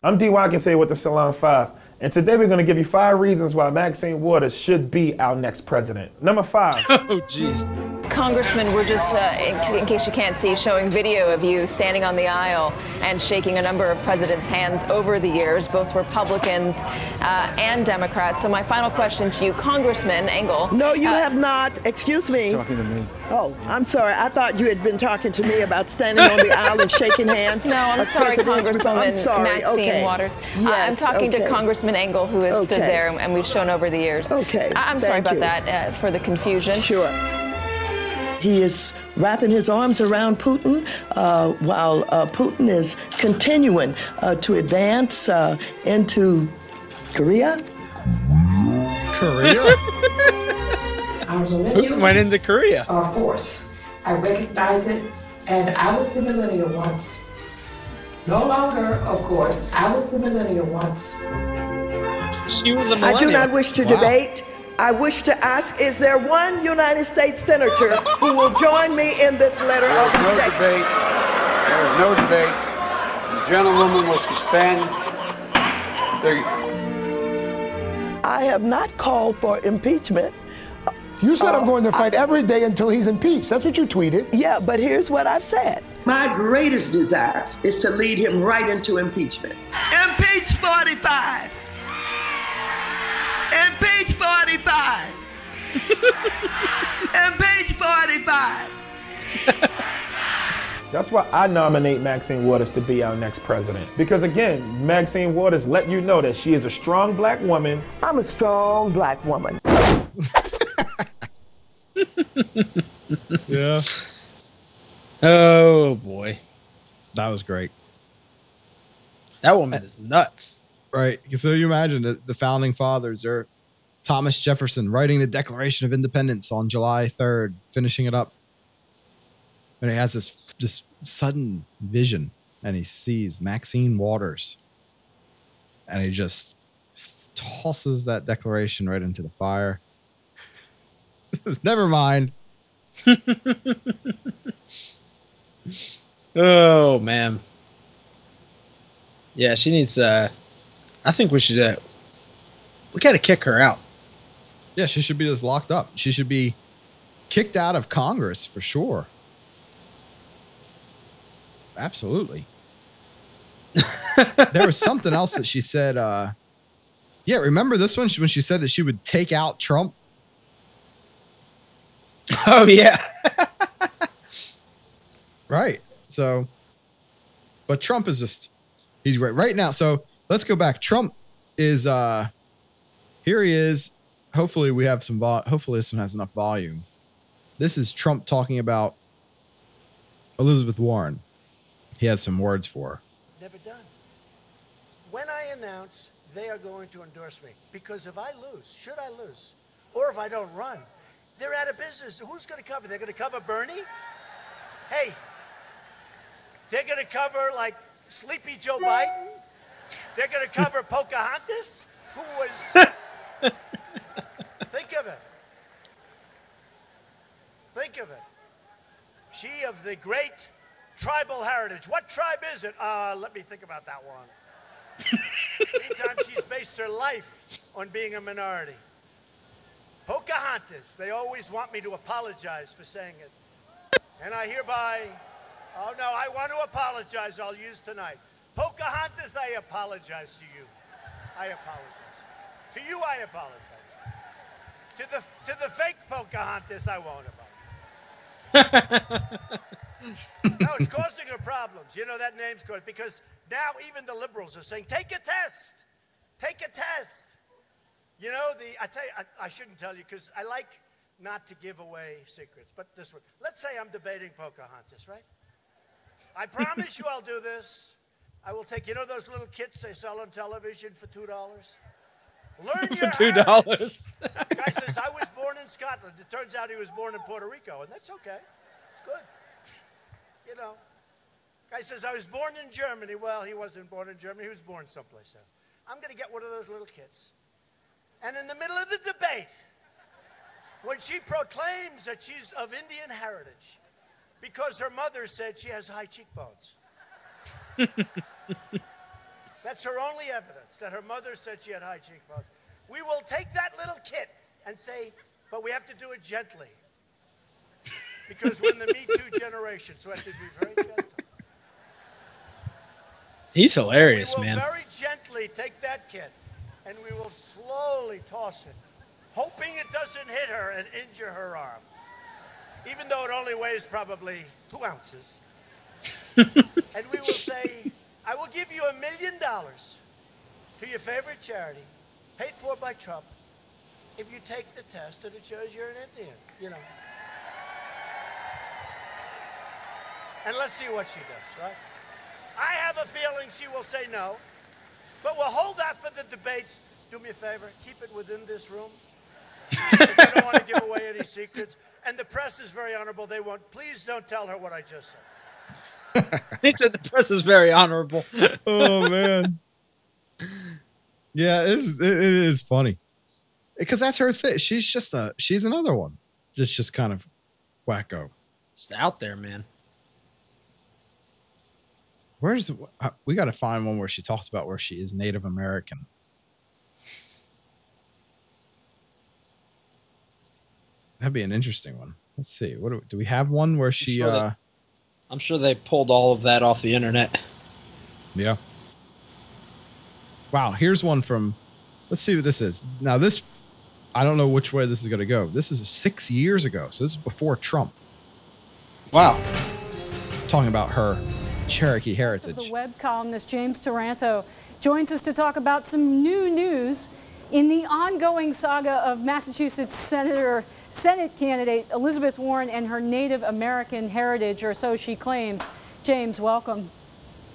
I'm D. Watkinson with the Salon 5, and today we're going to give you 5 reasons why Maxine Waters should be our next president. Number 5. Oh, jeez. Congressman, we're just, in case you can't see, showing video of you standing on the aisle and shaking a number of presidents' hands over the years, both Republicans and Democrats. So my final question to you, Congressman Engel. No, you have not. Excuse me. He's talking to me. Oh, I'm sorry. I thought you had been talking to me about standing on the aisle and shaking hands. No, I'm sorry, Congresswoman I'm sorry. Maxine Waters. Yes, I'm talking to Congressman Engel, who has stood there and we've shown over the years. Okay. I'm sorry about that, for the confusion. Sure. He is wrapping his arms around Putin while Putin is continuing to advance into Korea. Korea? Putin went into Korea. Our force. I recognize it, and I was the millennial once. No longer, of course. I was the millennial once. She was a millennial. I do not wish to debate. I wish to ask, is there one United States senator who will join me in this letter of rejection? There is no debate. The gentlewoman will suspend. I have not called for impeachment. You said I'm going to fight every day until he's impeached. That's what you tweeted. Yeah, but here's what I've said. My greatest desire is to lead him right into impeachment. Impeach 45. Impeach 45. Impeach 45. That's why I nominate Maxine Waters to be our next president. Because again, Maxine Waters let you know that she is a strong black woman. I'm a strong black woman. Yeah. Oh boy. That was great. That woman is nuts. Right. So you imagine the founding fathers or Thomas Jefferson writing the Declaration of Independence on July 3rd, finishing it up. And he has this sudden vision and he sees Maxine Waters and he just tosses that declaration right into the fire. Never mind. Oh man. Yeah, she needs I think we should we gotta kick her out. Yeah, she should be just locked up. She should be kicked out of Congress for sure. Absolutely. There was something else that she said. Yeah, remember this one when she said that she would take out Trump? Oh, yeah. Right. So, but Trump is just, he's right now. So let's go back. Trump is, here he is. Hopefully we have some, hopefully this one has enough volume. This is Trump talking about Elizabeth Warren. He has some words for her. Never done. When I announce they are going to endorse me, because if I lose, should I lose, or if I don't run, they're out of business. Who's going to cover? They're going to cover Bernie? Hey, they're going to cover like Sleepy Joe Biden? They're going to cover Pocahontas? Who was... Think of it. Think of it. She of the great tribal heritage. What tribe is it? Let me think about that one. Meantime, she's based her life on being a minority. Pocahontas. They always want me to apologize for saying it. And I hereby, oh no, I want to apologize. I'll use tonight. Pocahontas, I apologize to you. I apologize. To you, I apologize. To the fake Pocahontas, I won't apologize. No, it's causing her problems. You know, that name's causing, because now even the liberals are saying, take a test. Take a test. You know, I tell you, I shouldn't tell you because I like not to give away secrets, but this one. Let's say I'm debating Pocahontas, right? I promise you I'll do this. I will take, you know those little kits they sell on television for $2? Learn your $2. Guy says, I was born in Scotland. It turns out he was born in Puerto Rico, and that's okay. It's good. You know. Guy says, I was born in Germany. Well, he wasn't born in Germany. He was born someplace else. I'm going to get one of those little kits. And in the middle of the debate, when she proclaims that she's of Indian heritage, because her mother said she has high cheekbones. That's her only evidence, that her mother said she had high cheekbones. We will take that little kit and say, but we have to do it gently. Because when the Me Too generation, so I have to be very gentle. He's hilarious, We will man. very gently take that kid, and we will slowly toss it, hoping it doesn't hit her and injure her arm, even though it only weighs probably 2 ounces. And we will say, I will give you $1 million to your favorite charity, paid for by Trump, if you take the test and it shows you're an Indian, you know. And let's see what she does, right? I have a feeling she will say no, but we'll hold that for the debates. Do me a favor, keep it within this room. Because I don't want to give away any secrets. And the press is very honorable. They won't. Please don't tell her what I just said. He said the press is very honorable. Oh, man. Yeah, it is funny. Because that's her thing. She's another one. Just kind of wacko. Just out there, man. We got to find one where she talks about where she is Native American. That'd be an interesting one. Let's see. Do we have one where she? I'm sure they pulled all of that off the internet. Yeah. Wow. Here's one from. Let's see what this is. Now this, I don't know which way this is going to go. This is 6 years ago, so this is before Trump. Wow. Talking about her Cherokee heritage. The web columnist James Taranto joins us to talk about some new news in the ongoing saga of Massachusetts Senate candidate Elizabeth Warren and her Native American heritage, or so she claims. James, welcome.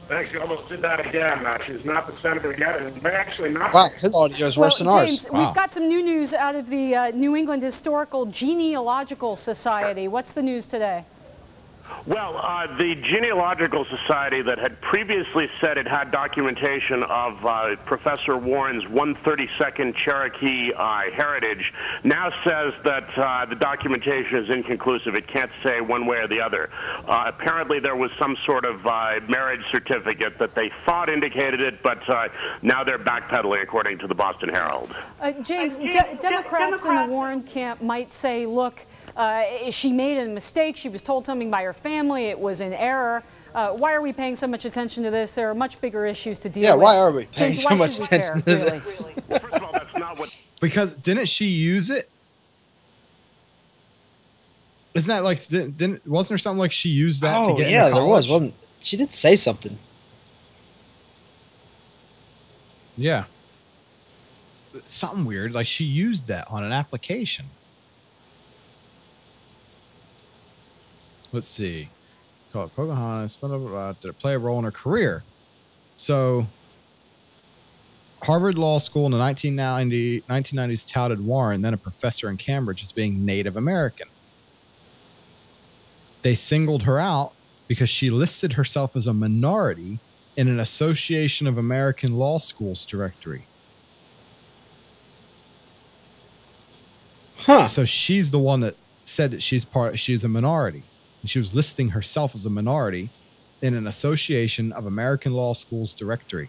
Thanks. You almost did that again. She's not the senator yet, and may actually not. Wow, his audio is worse than James, ours. Wow. We've got some new news out of the New England Historical Genealogical Society. What's the news today? Well, the Genealogical Society that had previously said it had documentation of Professor Warren's 132nd Cherokee heritage now says that the documentation is inconclusive. It can't say one way or the other. Apparently there was some sort of marriage certificate that they thought indicated it, but now they're backpedaling, according to the Boston Herald. James, Democrats in the Warren camp might say, look, she made a mistake. She was told something by her family. It was an error. Why are we paying so much attention to this? There are much bigger issues to deal with. Yeah, why are we paying James, so much attention to this? Well, first of all, that's not what... Because didn't she use it? Isn't that like, wasn't there something like she used that to get into college? There was. Wasn't, she did say something. Yeah. Something weird. Like she used that on an application. Let's see. Call it Pocahontas. Blah, blah, blah. Did it play a role in her career? So, Harvard Law School in the 1990s touted Warren, then a professor in Cambridge, as being Native American. They singled her out because she listed herself as a minority in an Association of American Law Schools directory. Huh. So she's the one that said that she's a minority. And she was listing herself as a minority in an Association of American Law Schools directory.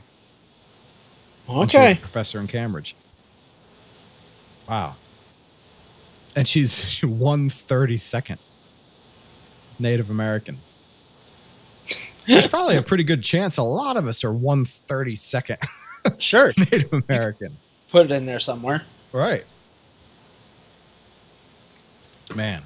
When she was a professor in Cambridge. Wow. And she's 132nd Native American. There's probably a pretty good chance a lot of us are 132nd Sure. Native American. Put it in there somewhere. Right. Man.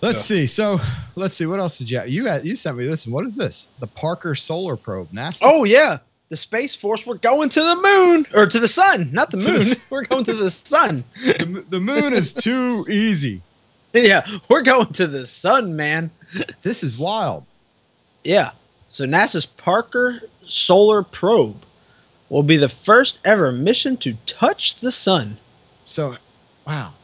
Let's see. So let's see. What else did you sent me this? What is this? The Parker Solar Probe. NASA. Oh yeah. The Space Force, we're going to the moon, or to the sun, not the moon. We're going to the sun. The moon is too easy. Yeah, we're going to the sun, man. This is wild. Yeah. So NASA's Parker Solar Probe will be the first ever mission to touch the sun. So, wow.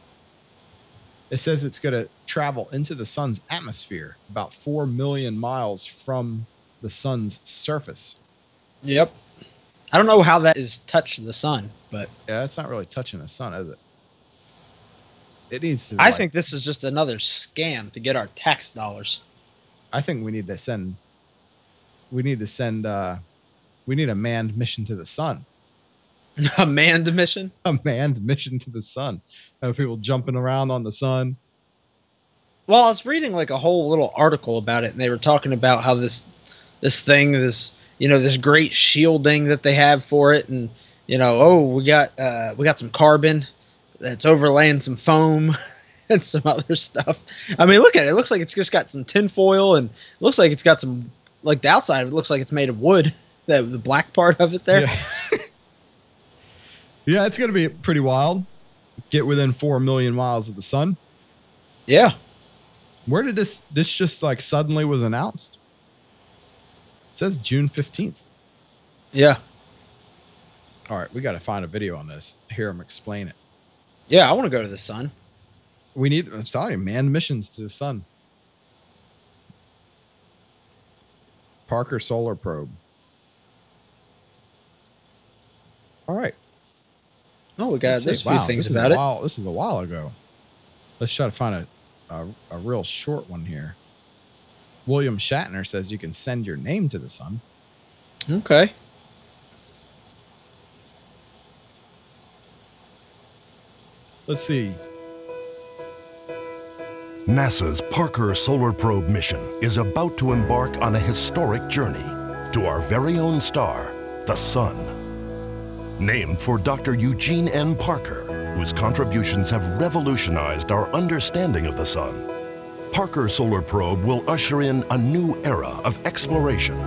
It says it's going to travel into the sun's atmosphere about 4 million miles from the sun's surface. Yep. I don't know how that is touch the sun, but yeah, it's not really touching the sun, is it? It needs to. I think this is just another scam to get our tax dollars. I think we need to send. We need a manned mission to the sun. A manned mission? A manned mission to the sun. Have people jumping around on the sun. Well, I was reading like a whole little article about it, and they were talking about how this great shielding that they have for it, and we got some carbon that's overlaying some foam and some other stuff. I mean, look at it. It looks like it's just got some tinfoil, and it looks like it's got some, like, the outside of it looks like it's made of wood. The black part of it there. Yeah, yeah, it's going to be pretty wild. Get within 4 million miles of the sun. Yeah. Where did this just like suddenly was announced? It says June 15th. Yeah. All right, we got to find a video on this. Hear him explain it. Yeah, I want to go to the sun. We need, I'm sorry, manned missions to the sun. Parker Solar Probe. All right. Oh, we got there's a few things about it. This is a while ago. Let's try to find a real short one here. William Shatner says you can send your name to the sun. Okay. Let's see. NASA's Parker Solar Probe mission is about to embark on a historic journey to our very own star, the Sun. Named for Dr. Eugene N. Parker, whose contributions have revolutionized our understanding of the Sun, Parker Solar Probe will usher in a new era of exploration.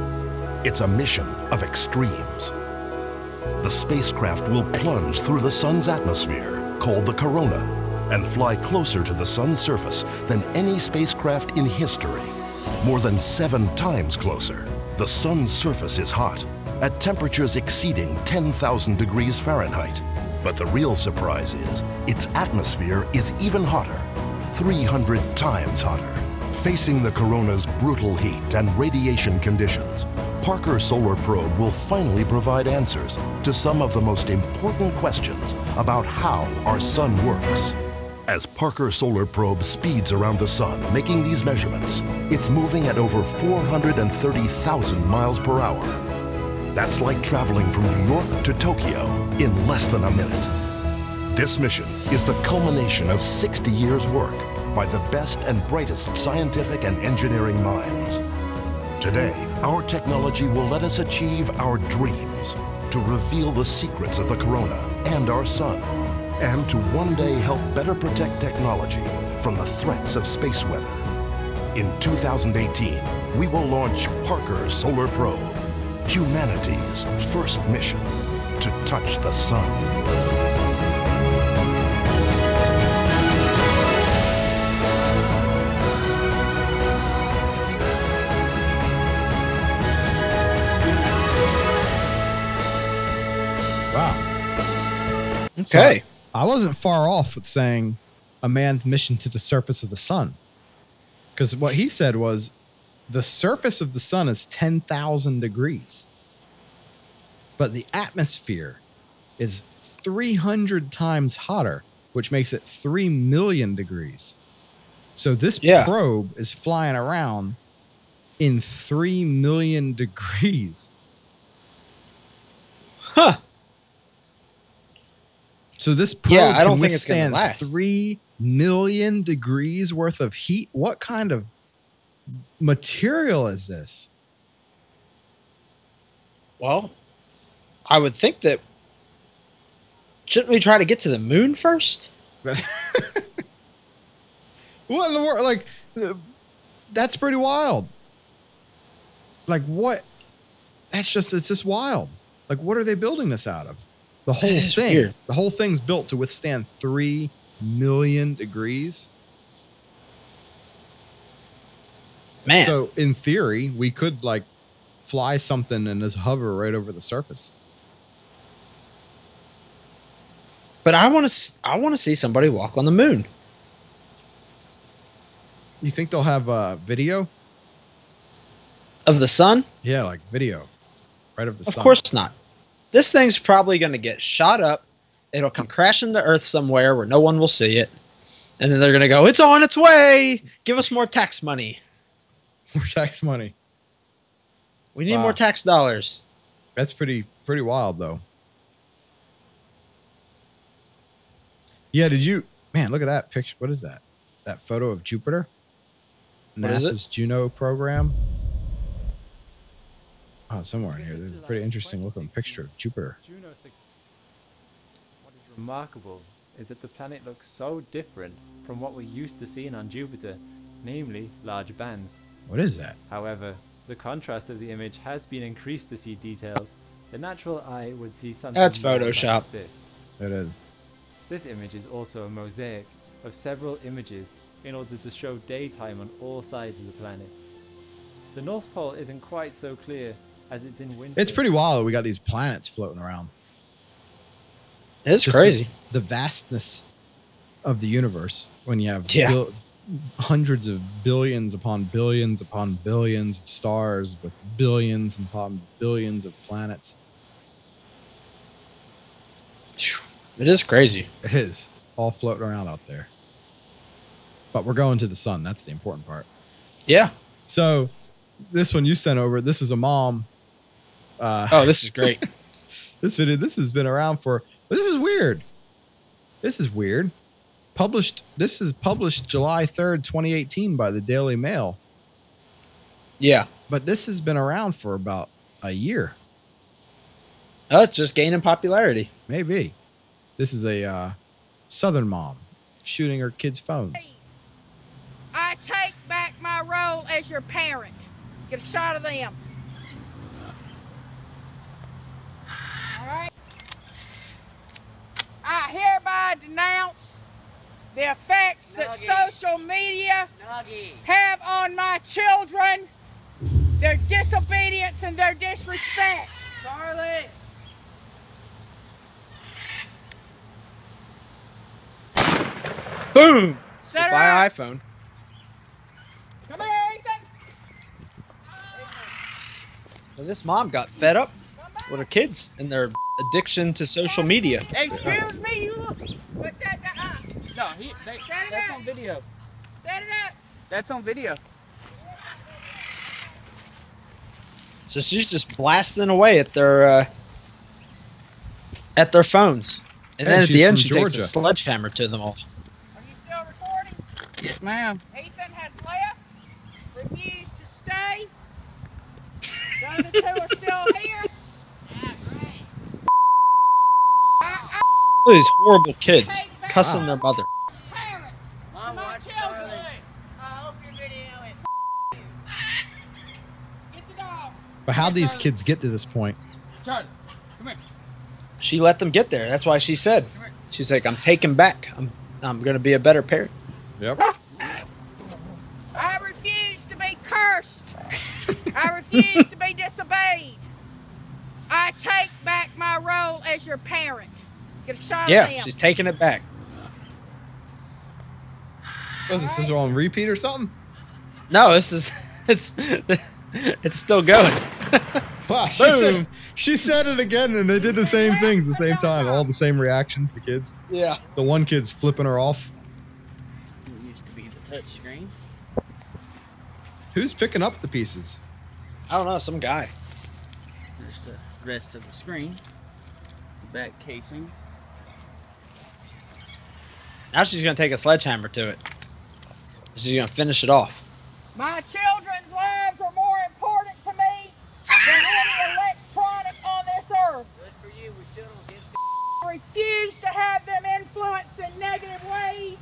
It's a mission of extremes. The spacecraft will plunge through the Sun's atmosphere, called the corona, and fly closer to the Sun's surface than any spacecraft in history. More than 7 times closer. The Sun's surface is hot, at temperatures exceeding 10,000 degrees Fahrenheit. But the real surprise is, its atmosphere is even hotter, 300 times hotter. Facing the corona's brutal heat and radiation conditions, Parker Solar Probe will finally provide answers to some of the most important questions about how our Sun works. As Parker Solar Probe speeds around the Sun making these measurements, it's moving at over 430,000 miles per hour. That's like traveling from New York to Tokyo in less than a minute. This mission is the culmination of 60 years' work by the best and brightest scientific and engineering minds. Today, our technology will let us achieve our dreams, to reveal the secrets of the corona and our Sun, and to one day help better protect technology from the threats of space weather. In 2018, we will launch Parker Solar Probe, humanity's first mission to touch the Sun. Wow. Okay. So I wasn't far off with saying a manned mission to the surface of the Sun. Because what he said was the surface of the Sun is 10,000 degrees. But the atmosphere is 300 times hotter, which makes it 3 million degrees. So this probe is flying around in 3 million degrees. Huh. So this probe I don't can think it's gonna withstand last. 3 million degrees worth of heat. What kind of material is this? Well, I would think that, shouldn't we try to get to the moon first? What in the world? Like, that's pretty wild. Like, what? It's just wild. Like, what are they building this out of? The whole thing. Weird. The whole thing's built to withstand 3 million degrees. Man. So in theory, we could like fly something and just hover right over the surface. But I want to see somebody walk on the moon. You think they'll have video of the Sun? Yeah, like video right of the sun. Of course not. This thing's probably going to get shot up. It'll come crashing to Earth somewhere where no one will see it. And then they're going to go, it's on its way. Give us more tax money. More tax money. We need more tax dollars. That's pretty wild, though. Yeah, man, look at that picture. What is that? That photo of Jupiter? NASA's Juno program. Oh, somewhere in here. There's a pretty interesting looking picture of Jupiter. What is remarkable is that the planet looks so different from what we're used to seeing on Jupiter, namely large bands. What is that? However, the contrast of the image has been increased to see details. The natural eye would see something That's more Photoshop. like this. It is. This image is also a mosaic of several images in order to show daytime on all sides of the planet. The North Pole isn't quite so clear as it's in winter. It's pretty wild that we got these planets floating around. It's Just crazy. The vastness of the universe when you have Yeah. hundreds of billions upon billions upon billions of stars with billions upon billions of planets. It is crazy. It is. All floating around out there. But we're going to the sun. That's the important part. Yeah. So this one you sent over, this is a mom. Oh, this is great. This video, this has been around for, this is weird. This is weird. This is published July 3rd, 2018 by the Daily Mail. Yeah. But this has been around for about a year. Oh, it's just gaining popularity. Maybe. This is a Southern mom shooting her kids' phones. I take back my role as your parent. Get a shot of them. All right. I hereby denounce the effects that social media have on my children, their disobedience and their disrespect. Charlie. Boom. Set her Goodbye, up. iPhone. Come here, Ethan. So this mom got fed up with her kids and their addiction to social media. Excuse me, you look. Put that down. No, that's on video. Set it up. That's on video. So she's just blasting away at their phones. And Hey, then at she's the end, from she takes Georgia. a sledgehammer to them all. Still recording? Yes, ma'am. Ethan has left. Refused to stay. The other two are still here. Look at these horrible kids cussing their mother. Mom, watch Charlie. I hope your video is Get the dog. But how'd these kids get to this point? Charlie, come here. She let them get there. That's why she said. She's like, I'm taking back. I'm going to be a better parent. Yep. I refuse to be cursed. I refuse to be disobeyed. I take back my role as your parent. Get a shot of Yeah, them. she's taking it back. Was this on repeat or something? No, this is it's still going. Wow, she said it again, and they did the same things at the same time. All the same reactions, the kids. Yeah. The one kid's flipping her off. It used to be the touch screen. Who's picking up the pieces? I don't know, some guy. There's the rest of the screen. The back casing. Now she's going to take a sledgehammer to it. She's going to finish it off. My children's lives are more important to me than any electronic on this earth. Good for you. We still don't get I refuse to have them influenced in negative ways.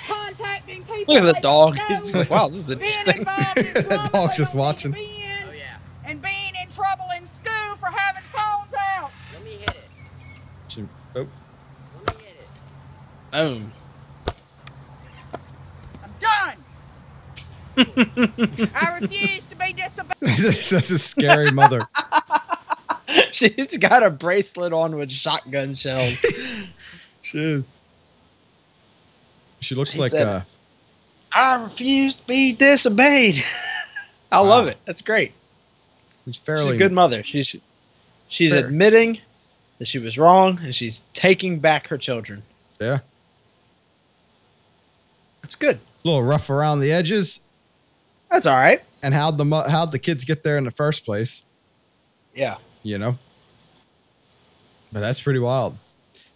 Contacting people. Look at the they dog. don't He's know, just like, wow, this is being interesting. involved in The dog's just watching. and being in trouble in school for having phones out. Let me hit it. Oh. Let me hit it. Boom. I'm done. I refuse to be disobeyed. That's a scary mother. She's got a bracelet on with shotgun shells. She looks She like said, I refuse to be disobeyed. I love it. That's great. She's She's a good mother. She's admitting that she was wrong, and she's taking back her children. Yeah. That's good. A little rough around the edges. That's all right. And how'd the kids get there in the first place? Yeah. You know? But that's pretty wild.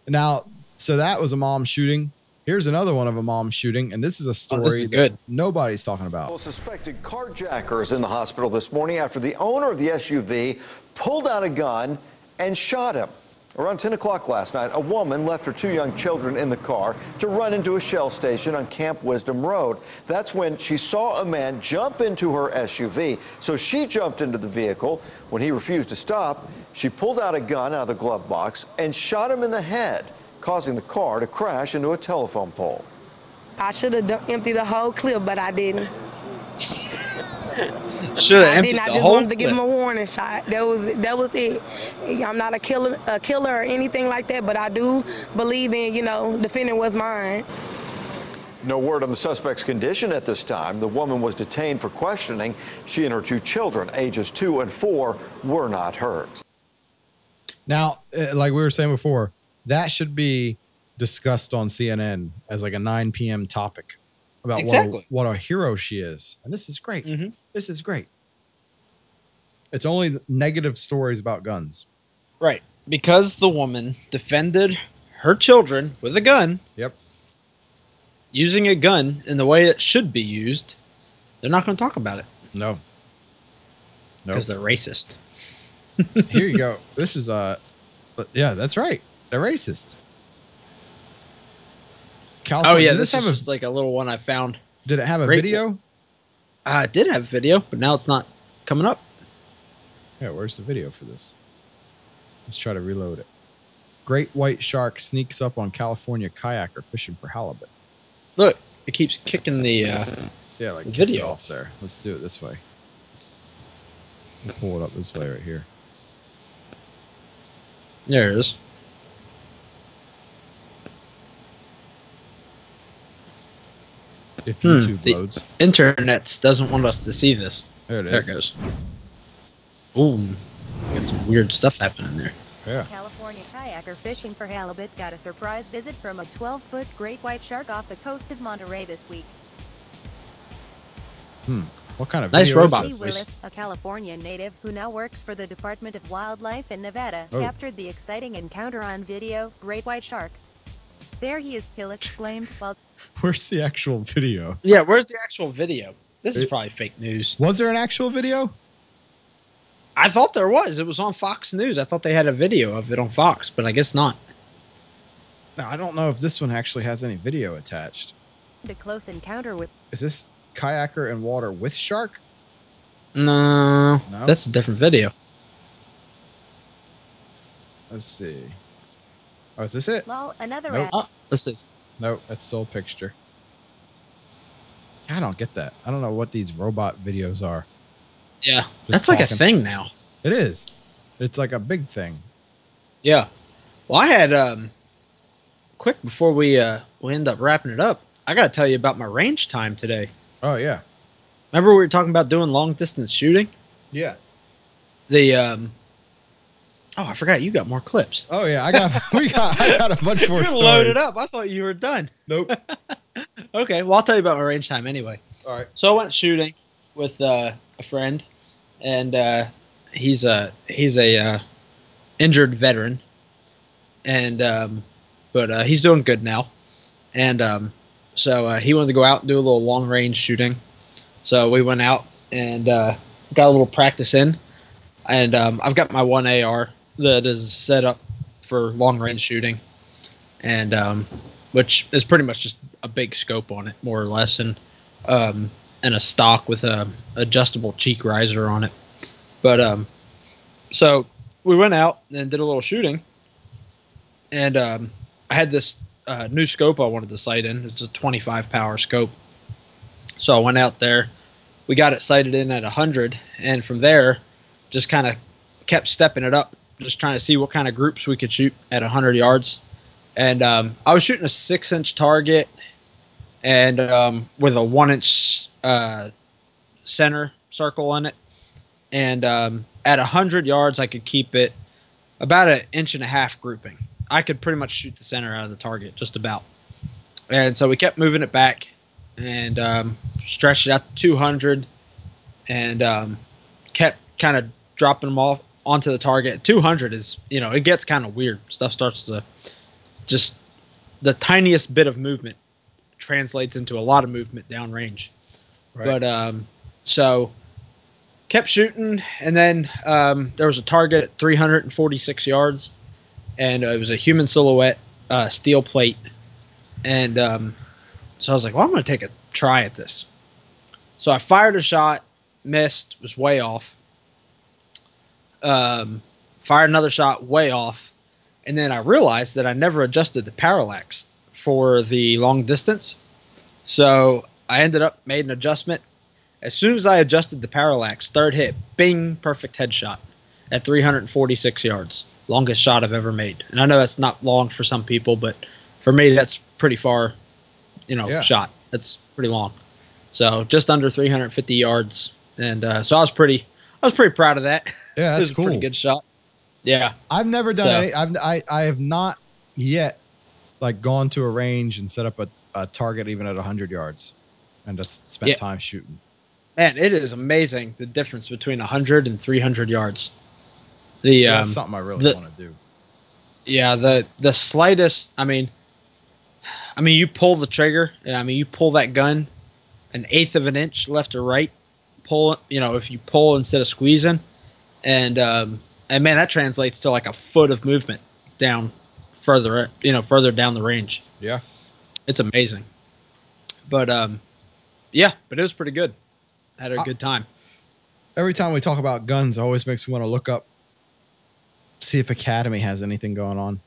Now, so that was a mom shooting Here's another one of a mom shooting, and this is a story this is good. that nobody's talking about. Suspected carjackers in the hospital this morning after the owner of the SUV pulled out a gun and shot him. Around 10 o'clock last night, a woman left her 2 young children in the car to run into a Shell station on Camp Wisdom Road. That's when she saw a man jump into her SUV. So she jumped into the vehicle. When he refused to stop, she pulled out a gun out of the glove box and shot him in the head, causing the car to crash into a telephone pole. I should have emptied the whole clip, but I didn't. Should have emptied the whole clip. I just wanted to give him a warning shot. That was it. I'm not a killer or anything like that, but I do believe in, defending what's mine. No word on the suspect's condition at this time. The woman was detained for questioning. She and her 2 children, ages 2 and 4, were not hurt. Now, like we were saying before, that should be discussed on CNN as like a 9 p.m. topic about what a hero she is. And this is great. This is great. It's only negative stories about guns. Right. Because the woman defended her children with a gun. Yep. Using a gun in the way it should be used. They're not going to talk about it. No. Because they're racist. Here you go. This is yeah, that's right. They're racist. California, oh yeah, this is just like a little one I found. Did it have a video? It did have video, but now it's not coming up. Yeah, where's the video for this? Let's try to reload it. Great white shark sneaks up on California kayaker fishing for halibut. Look, it keeps kicking the yeah, like video off there. Let's do it this way. We'll pull it up this way right here. There it is. If YouTube loads. Internet doesn't want us to see this. There it is. There it goes. Ooh, got some weird stuff happening there. Yeah. California kayaker fishing for halibut got a surprise visit from a 12-foot great white shark off the coast of Monterey this week. What kind of nice video robot is Willis, a California native who now works for the Department of Wildlife in Nevada, captured the exciting encounter on video. Great white shark. There he is, Hill exclaimed while... Where's the actual video? Yeah, where's the actual video? This is probably fake news. Was there an actual video? I thought there was. It was on Fox News. I thought they had a video of it on Fox, but I guess not. Now, I don't know if this one actually has any video attached. A close encounter with... Is this kayaker in water with shark? No, that's a different video. Let's see. Oh, is this it? Lol, another nope. Oh, let's see. Nope, that's still a picture. I don't get that. I don't know what these robot videos are. Yeah, Just that's like a thing now. It is. It's like a big thing. Yeah. Well, I had quick before we end up wrapping it up. I got to tell you about my range time today. Oh yeah. Remember we were talking about doing long distance shooting? Yeah. The oh, I forgot you got more clips. Oh yeah, I got a bunch more stories. Loaded up. I thought you were done. Nope. Okay, well I'll tell you about my range time anyway. All right. So I went shooting with a friend, and he's a injured veteran, and but he's doing good now, and so he wanted to go out and do a little long range shooting. So we went out and got a little practice in, and I've got my one AR that is set up for long range shooting, and which is pretty much just a big scope on it, more or less, and a stock with a adjustable cheek riser on it. But so we went out and did a little shooting, and I had this new scope I wanted to sight in. It's a 25 power scope. So I went out there, we got it sighted in at 100, and from there just kind of kept stepping it up, just trying to see what kind of groups we could shoot at 100 yards. And I was shooting a 6-inch target, and with a 1-inch center circle in it. And at 100 yards, I could keep it about 1.5 inches grouping. I could pretty much shoot the center out of the target, just about. And so we kept moving it back and stretched it out to 200, and kept kind of dropping them off onto the target. 200 is, it gets kind of weird. Stuff starts to just the tiniest bit of movement translates into a lot of movement downrange. Right. But so kept shooting, and then there was a target at 346 yards, and it was a human silhouette steel plate, and so I was like, well, I'm going to take a try at this. So I fired a shot, missed, was way off. Fired another shot, way off, and then I realized that I never adjusted the parallax for the long distance. So I ended up made an adjustment. As soon as I adjusted the parallax, third hit, bing, perfect headshot at 346 yards. Longest shot I've ever made. And I know that's not long for some people, but for me, that's pretty far, shot. That's pretty long. So just under 350 yards. And so I was pretty proud of that. Yeah, that's it was cool. A pretty good shot. Yeah. I've never done any. I have not yet gone to a range and set up a target even at 100 yards and just spent time shooting. Man, it is amazing the difference between 100 and 300 yards. That's something I really want to do. Yeah, the slightest. I mean, you pull the trigger, and you pull that gun an eighth of an inch left or right. Pull it, if you pull instead of squeezing, and man, that translates to a foot of movement down further down the range. Yeah, it's amazing. But yeah, but it was pretty good. Had a good time. Every time we talk about guns, it always makes me want to look up, see if Academy has anything going on.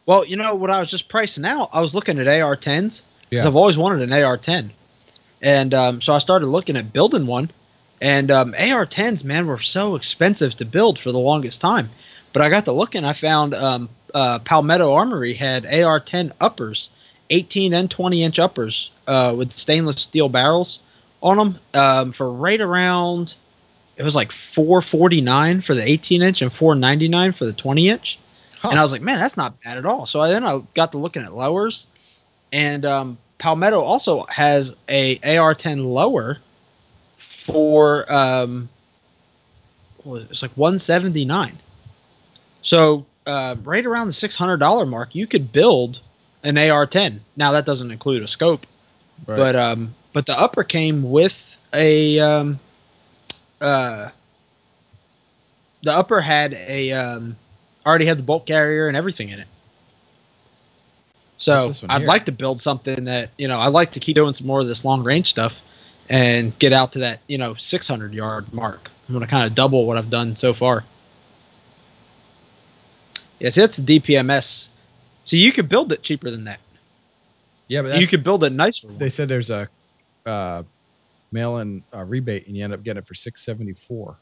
Well, what I was just pricing out, I was looking at AR-10s because I've always wanted an AR-10. And so I started looking at building one. And AR-10s, man, were so expensive to build for the longest time. But I got to looking, I found Palmetto Armory had AR-10 uppers, 18 and 20-inch uppers with stainless steel barrels on them for right around, it was $449 for the 18-inch and $499 for the 20-inch. Huh. And I was like, man, that's not bad at all. So I got to looking at lowers, and Palmetto also has a AR-10 lower for it's $179. So right around the $600 mark, you could build an AR-10. Now that doesn't include a scope, right. But the upper came with a the upper had a already had the bolt carrier and everything in it. So I'd like to build something that, I'd like to keep doing some more of this long range stuff and get out to that, 600 yard mark. I'm going to kind of double what I've done so far. Yeah, see, that's a DPMS. So you could build it cheaper than that. Yeah, but you could build it nicer. They said there's a mail-in rebate, and you end up getting it for $674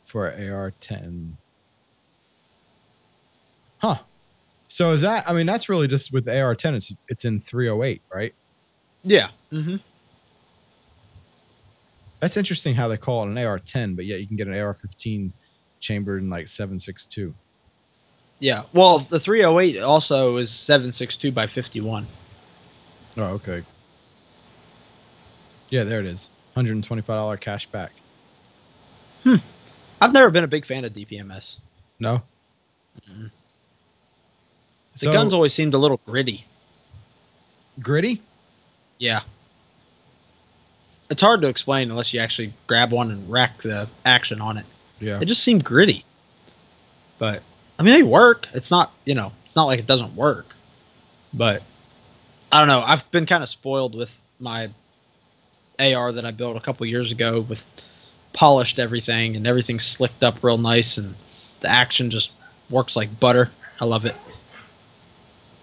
for an AR-10. Huh. So is that? I mean, that's really just with the AR-10. It's in 308, right? Yeah. Mm-hmm. That's interesting how they call it an AR-10, but yet you can get an AR-15 chambered in 7.62. Yeah. Well, the 308 also is 7.62 by 51. Oh, okay. Yeah, there it is. $125 cash back. I've never been a big fan of DPMS. No. Mm-hmm. The guns always seemed a little gritty. Gritty? Yeah. It's hard to explain unless you actually grab one and rack the action on it. Yeah. It just seemed gritty. But I mean, they work. It's not, it's not like it doesn't work. But I don't know. I've been kind of spoiled with my AR that I built a couple years ago with polished everything, and everything's slicked up real nice, and the action just works like butter. I love it.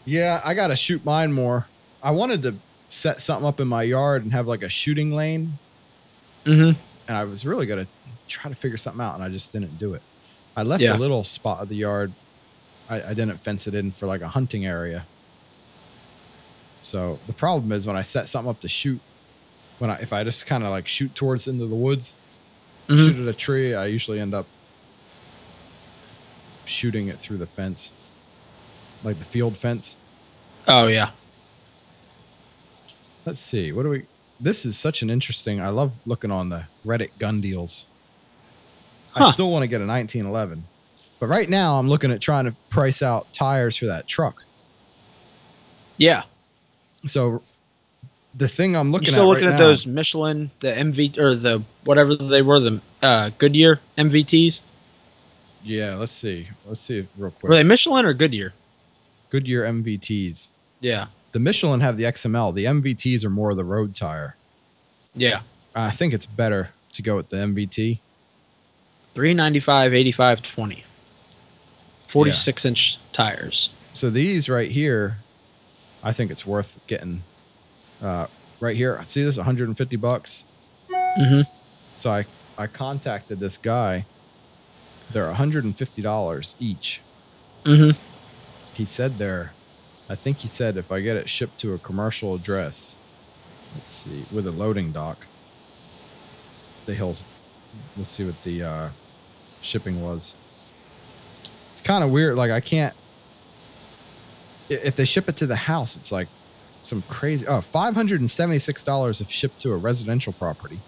Yeah, I got to shoot mine more. I wanted to set something up in my yard and have a shooting lane. Mm-hmm. And I was really going to try to figure something out, and I just didn't do it. I left a little spot of the yard. I didn't fence it in for a hunting area. So the problem is when I set something up to shoot, if I just kind of shoot towards into the woods, shoot at a tree, I usually end up shooting it through the fence, the field fence. Oh yeah. Let's see. This is such an interesting. I love looking on the Reddit gun deals. I still want to get a 1911, but right now I'm looking at trying to price out tires for that truck. Yeah. So the thing I'm looking You're still looking right at now, those Michelin, the MV, or the whatever they were, the Goodyear MVTs. Yeah, let's see. Let's see real quick. Were they Michelin or Goodyear? Goodyear MVTs. Yeah. The Michelin have the XML. The MVTs are more of the road tire. Yeah. I think it's better to go with the MVT. 395, 85, 20. 46-inch tires. So these right here, I think it's worth getting. Right here, see this, $150. Mm-hmm. So I contacted this guy. They're $150 each. Mm-hmm. He said I think he said if I get it shipped to a commercial address, let's see, with a loading dock, let's see what the shipping was. It's kind of weird. Like I can't, if they ship it to the house, it's like some crazy, $576 if shipped to a residential property,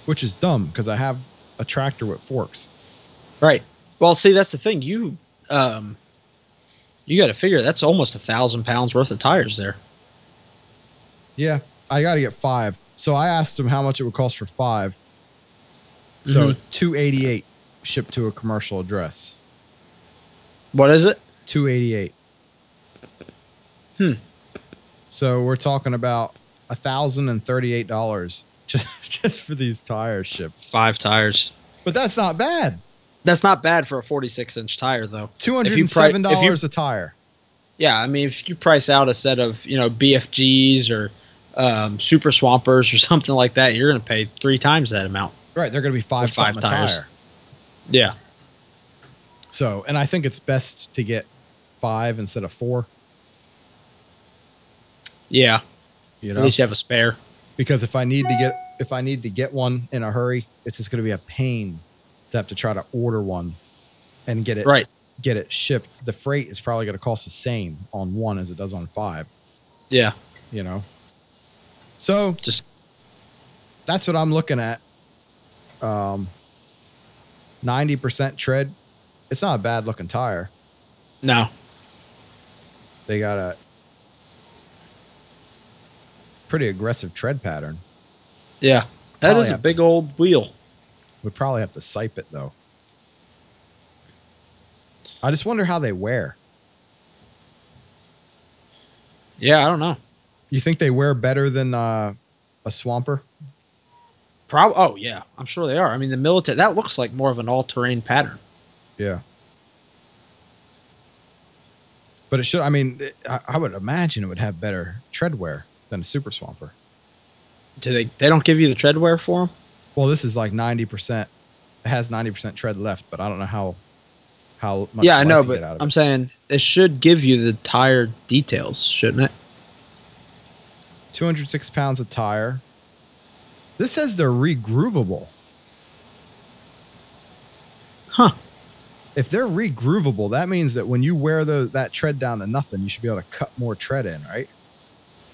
which is dumb because I have a tractor with forks. Right. Well, see, that's the thing. You got to figure that's almost 1,000 pounds worth of tires there. Yeah, I got to get 5. So I asked him how much it would cost for 5. So $288 shipped to a commercial address. What is it? $288. So we're talking about $1,038 just for these tires shipped. 5 tires. But that's not bad. That's not bad for a 46-inch tire, though. $207 a tire. Yeah, I mean, if you price out a set of, BFGs or Super Swampers or something like that, you're going to pay 3 times that amount. Right, they're going to be 5 tires. Tire. Yeah. So, and I think it's best to get 5 instead of 4. Yeah. At least you have a spare. Because if I need to get one in a hurry, it's just going to be a pain to have to try to order one and get it shipped. The freight is probably going to cost the same on 1 as it does on 5. Yeah. So just that's what I'm looking at. 90% tread. It's not a bad looking tire. No. They got a pretty aggressive tread pattern. Yeah. That is a big old wheel. Would probably have to sipe it though. I just wonder how they wear. Yeah, I don't know. You think they wear better than a Swamper? Oh yeah, I'm sure they are. I mean, the military, that looks like more of an all-terrain pattern. Yeah. But it should, I mean, I would imagine it would have better tread wear than a Super Swamper. Do they don't give you the tread wear for them? Well, this is like 90%. It has 90% tread left, but I don't know how much. Yeah, I know, but I'm I'm saying it should give you the tire details, shouldn't it? 206 pounds of tire. This says they're regroovable. Huh. If they're regroovable, that means that when you wear that tread down to nothing, you should be able to cut more tread in, right?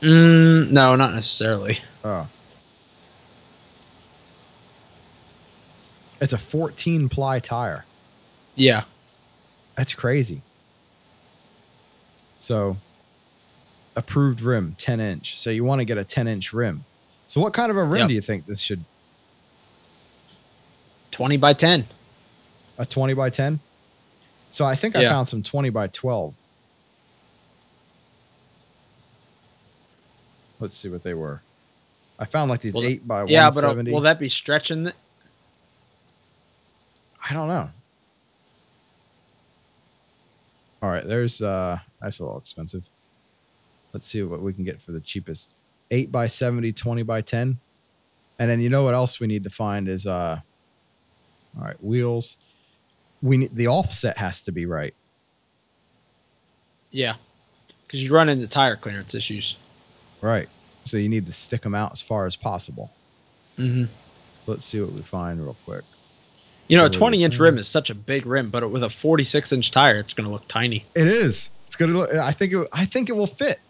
No, not necessarily. Oh. It's a 14-ply tire. Yeah. That's crazy. So, approved rim, 10-inch. So you want to get a 10-inch rim. So what kind of a rim do you think this should? 20 by 10. A 20 by 10? So I think I found some 20 by 12. Let's see what they were. I found like these 8 by 170. But will that be stretching? I don't know. All right, there's that's a little expensive. Let's see what we can get for the cheapest. 8 by 70, 20 by 10. And then you know what else we need to find is all right, wheels. We need the offset has to be right. Yeah. Because you run into tire clearance issues. Right. So you need to stick them out as far as possible. Mm-hmm. So let's see what we find real quick. You know, a 20-inch rim is such a big rim, but with a 46-inch tire, it's going to look tiny. It is. It's going to look. I think it will fit.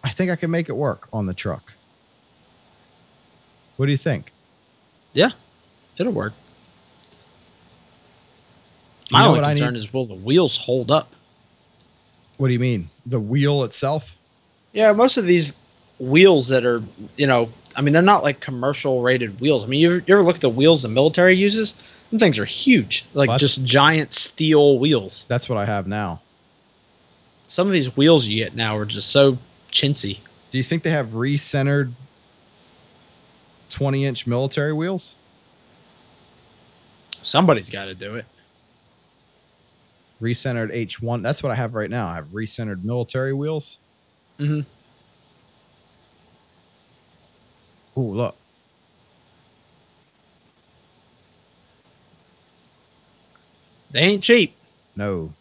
I think I can make it work on the truck. What do you think? Yeah, it'll work. My only concern is, will the wheels hold up? What do you mean? The wheel itself? Yeah, most of these wheels that are, I mean, they're not like commercial rated wheels. I mean, you ever look at the wheels the military uses? Them things are huge, like just giant steel wheels. That's what I have now. Some of these wheels you get now are just so chintzy. Do you think they have recentered 20-inch military wheels? Somebody's got to do it. Recentered H1. That's what I have right now. I have recentered military wheels. Mm-hmm. Ooh, look. They ain't cheap. No.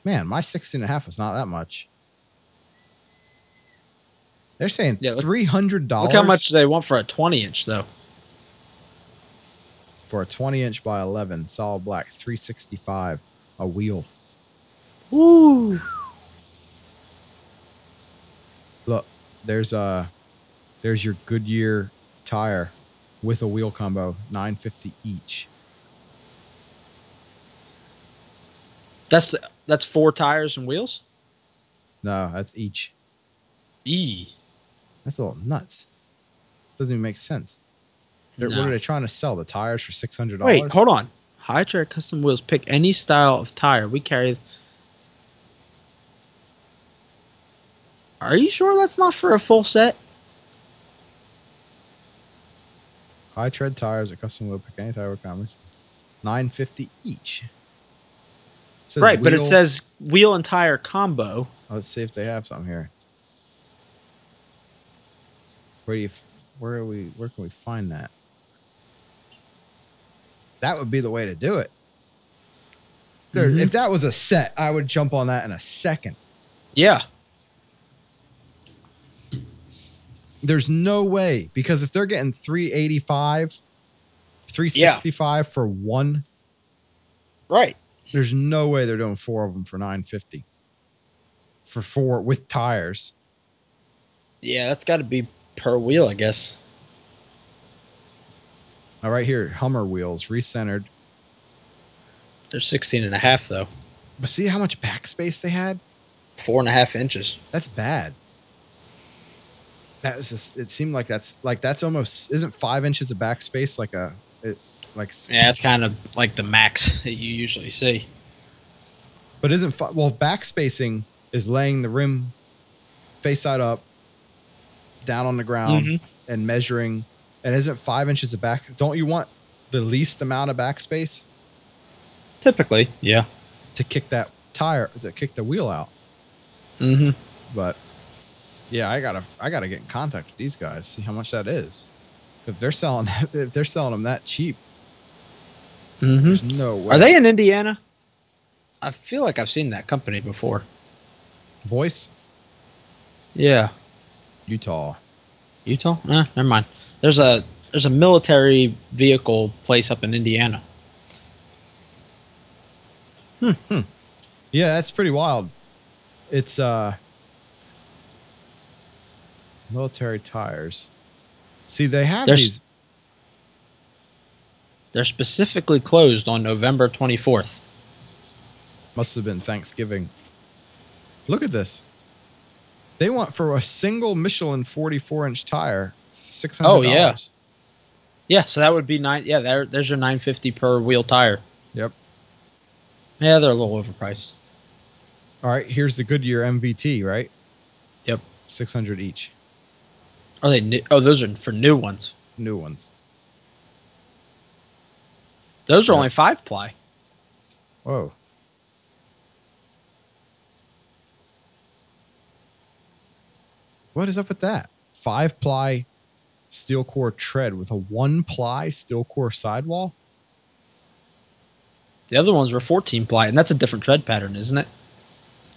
Man, my 16.5 was not that much. They're saying $300. Look how much they want for a 20-inch, though. For a 20-inch by 11, solid black, $365 a wheel. Woo! Look, there's your Goodyear tire with a wheel combo, $950 each. That's 4 tires and wheels? No, that's each. That's a little nuts. Doesn't even make sense. No. What are they trying to sell? The tires for $600? Wait, hold on. High Tread Custom Wheels. Pick any style of tire. We carry. Are you sure that's not for a full set? High Tread tires at Custom Wheel. Pick any tire with commerce. $950 each. Right, but it says wheel and tire combo. Let's see if they have something here. Where can we find that? That would be the way to do it. If that was a set, I would jump on that in a second. Yeah. There's no way, because if they're getting $385, $365 for one, right? There's no way they're doing 4 of them for $950 for 4 with tires. Yeah, that's got to be per wheel, I guess. All right, here, Hummer wheels, recentered. They're 16.5 though. But see how much backspace they had? 4.5 inches. That's bad. That is just, it seemed like that's almost, isn't 5 inches of backspace yeah, it's kind of like the max that you usually see. But backspacing is laying the rim face side up, down on the ground, and measuring. And isn't 5 inches of back? Don't you want the least amount of backspace? Typically, yeah. To kick that tire, to kick the wheel out. Mm-hmm. But yeah, I gotta get in contact with these guys, see how much that is. If they're selling them that cheap. There's no way. Are they in Indiana? I feel like I've seen that company before. Boyce? Yeah. Utah? Never mind. There's a military vehicle place up in Indiana. Yeah, that's pretty wild. It's military tires. See, they have these. They're specifically closed on November 24th. Must have been Thanksgiving. Look at this. They want for a single Michelin 44-inch tire, $600. Oh yeah. Yeah, so that would be yeah, there's your $950 per wheel tire. Yep. Yeah, they're a little overpriced. All right, here's the Goodyear MVT, right? Yep. $600 each. Are they new? Oh, those are for new ones. New ones. Those are only 5-ply. Whoa. What is up with that? 5-ply steel core tread with a 1-ply steel core sidewall? The other ones were 14-ply, and that's a different tread pattern, isn't it?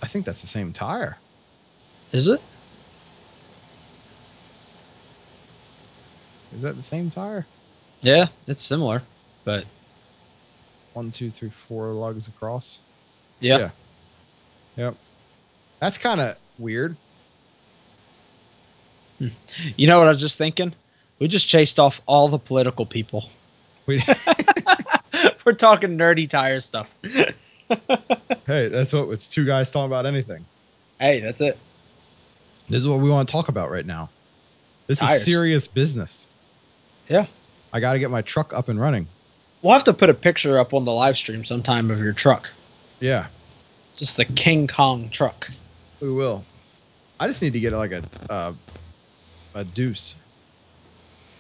I think that's the same tire. Is it? Is that the same tire? Yeah, it's similar, but 1, 2, 3, 4 lugs across. Yeah. Yep. That's kind of weird. You know what I was just thinking? We just chased off all the political people. We're talking nerdy tire stuff. Hey, that's what it's two guys talking about anything. Hey, that's it. This is what we want to talk about right now. This Tires. is serious business. Yeah. I got to get my truck up and running. We'll have to put a picture up on the live stream sometime of your truck. Yeah. Just the King Kong truck. We will. I just need to get like a deuce.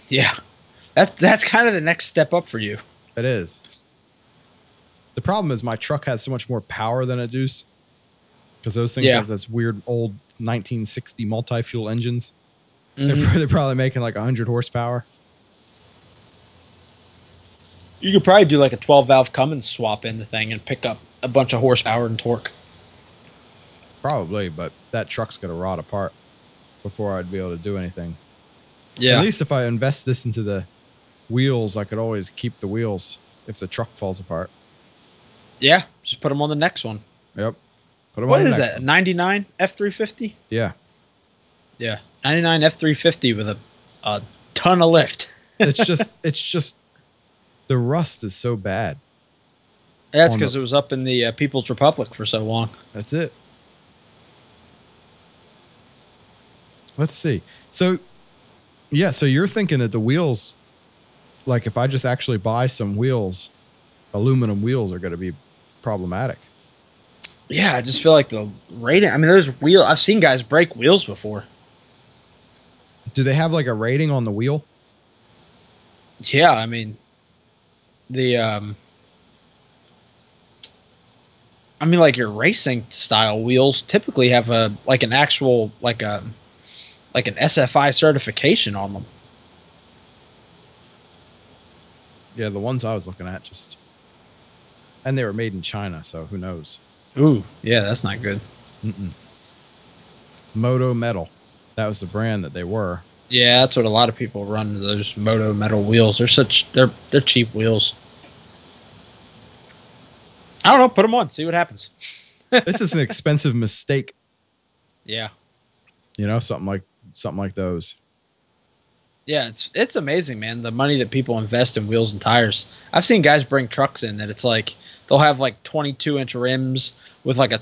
Yeah. That's kind of the next step up for you. It is. The problem is my truck has so much more power than a deuce. Because those things have those weird old 1960 multi-fuel engines. Mm-hmm. They're probably making like 100 horsepower. You could probably do like a 12-valve Cummins swap in the thing and pick up a bunch of horsepower and torque. Probably, but that truck's going to rot apart before I'd be able to do anything. Yeah. At least if I invest this into the wheels, I could always keep the wheels if the truck falls apart. Yeah, just put them on the next one. Yep. Put them What on the is next that, one. 99 F350? Yeah. Yeah, 99 F350 with a ton of lift. it's just the rust is so bad. That's because it was up in the People's Republic for so long. That's it. Let's see. So, yeah, so you're thinking that the wheels, like if I just actually buy some wheels, aluminum wheels are going to be problematic. Yeah, I just feel like the rating. I mean, I've seen guys break wheels before. Do they have like a rating on the wheel? Yeah, I mean, like your racing style wheels typically have an actual like an SFI certification on them. Yeah, the ones I was looking at and they were made in China, so who knows? Ooh, yeah, that's not good. Moto Metal. That was the brand that they were. Yeah, that's what a lot of people run, those Moto Metal wheels. They're cheap wheels. I don't know, put them on, see what happens. This is an expensive mistake. Yeah. You know, something like those. Yeah, it's amazing, man, the money that people invest in wheels and tires. I've seen guys bring trucks in that it's like they'll have like 22-inch rims with like a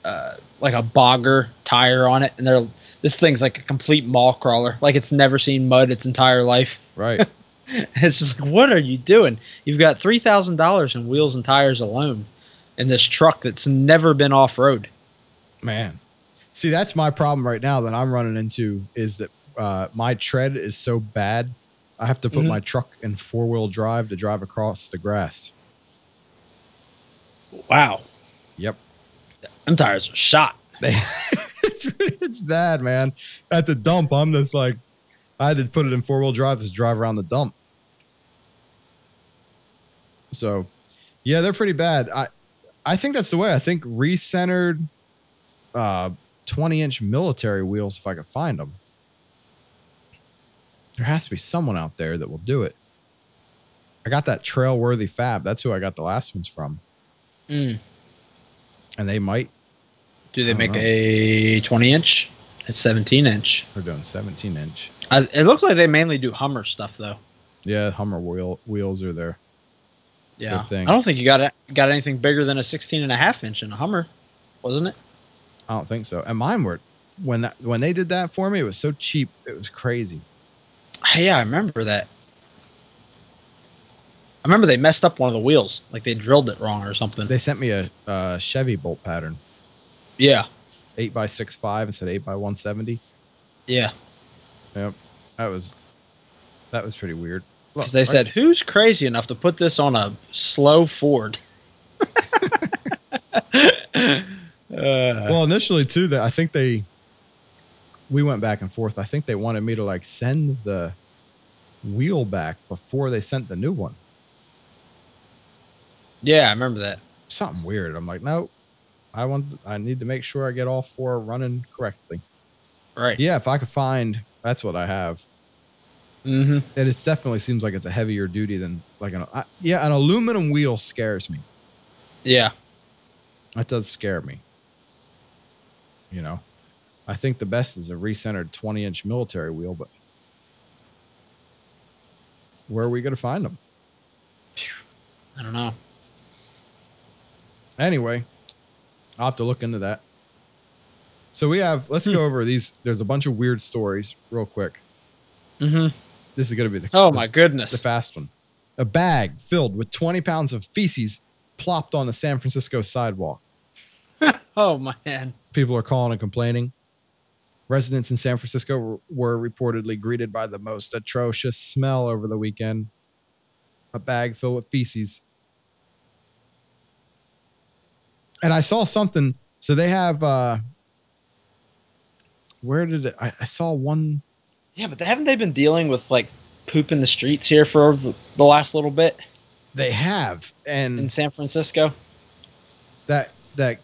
bogger tire on it, and this thing's like a complete mall crawler, like it's never seen mud its entire life. Right. It's just like, what are you doing? You've got $3,000 in wheels and tires alone in this truck that's never been off-road. Man. See, that's my problem right now that I'm running into is that my tread is so bad. I have to put my truck in 4-wheel drive to drive across the grass. Wow. Yep. Them tires are shot. It's bad, man. At the dump, I'm just like, I had to put it in 4-wheel drive to drive around the dump. So, yeah, they're pretty bad. I think that's the way. I think recentered 20-inch military wheels, if I could find them. There has to be someone out there that will do it. I got that Trailworthy Fab. That's who I got the last ones from. And they might. Do they make a 20-inch? It's 17-inch. They're doing 17-inch. It looks like they mainly do Hummer stuff, though. Yeah, Hummer wheels are their thing. I don't think you got anything bigger than a 16.5-inch in a Hummer, wasn't it? I don't think so. And mine were, when they did that for me, it was so cheap. It was crazy. Yeah, I remember that. I remember they messed up one of the wheels. Like they drilled it wrong or something. They sent me a Chevy bolt pattern. Yeah. 8x65 instead of 8x170. Yeah. Yep. That was pretty weird. Because they said, who's crazy enough to put this on a slow Ford? Well, initially too, that I think we went back and forth. I think they wanted me to like send the wheel back before they sent the new one. Yeah, I remember that. Something weird. I'm like, no, I need to make sure I get all 4 running correctly. Right. Yeah, if I could find, that's what I have. Mm-hmm. And it definitely seems like it's a heavier duty than like an aluminum wheel scares me. Yeah. That does scare me. You know, I think the best is a recentered 20-inch military wheel, but where are we going to find them? I don't know. Anyway, I'll have to look into that. So we have, let's go over these. There's a bunch of weird stories real quick. Mm-hmm. This is going to be my goodness. The fast one. A bag filled with 20 pounds of feces plopped on the San Francisco sidewalk. Oh, man. People are calling and complaining. Residents in San Francisco were reportedly greeted by the most atrocious smell over the weekend. A bag filled with feces. And I saw something. So they have, where did it, I saw one. Yeah, but haven't they been dealing with like poop in the streets here for the last little bit? They have. And in San Francisco. That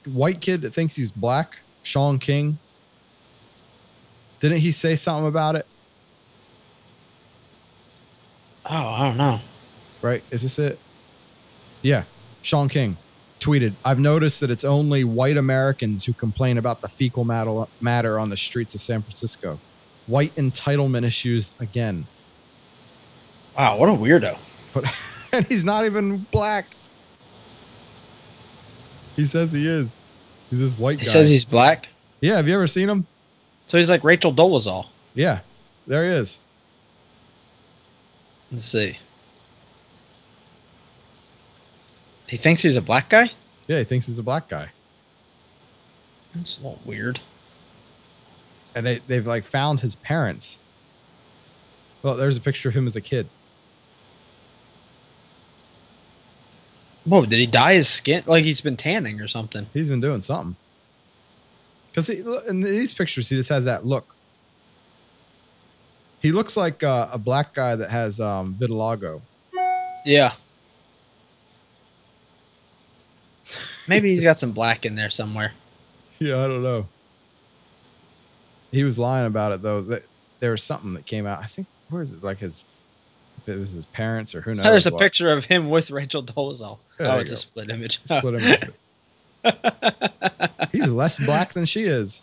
white kid that thinks he's black, Sean King. Didn't he say something about it? Oh, I don't know. Right? Is this it? Yeah. Sean King tweeted, "I've noticed that it's only white Americans who complain about the fecal matter on the streets of San Francisco. White entitlement issues again." Wow, what a weirdo. But and he's not even black. He says he is. He's this white guy. He says he's black? Yeah, have you ever seen him? So he's like Rachel Dolezal. Yeah, there he is. Let's see. He thinks he's a black guy? Yeah, he thinks he's a black guy. That's a little weird. And they've like found his parents. Well, there's a picture of him as a kid. Whoa, did he dye his skin? Like he's been tanning or something. He's been doing something. Because in these pictures, he just has that look. He looks like a black guy that has vitiligo. Yeah. Maybe he's got some black in there somewhere. Yeah, I don't know. He was lying about it, though. There was something that came out. I think, where is it? Like if it was his parents or who knows. There's a picture of him with Rachel Dolezal. Yeah, it's a split image. Split image. He's less black than she is.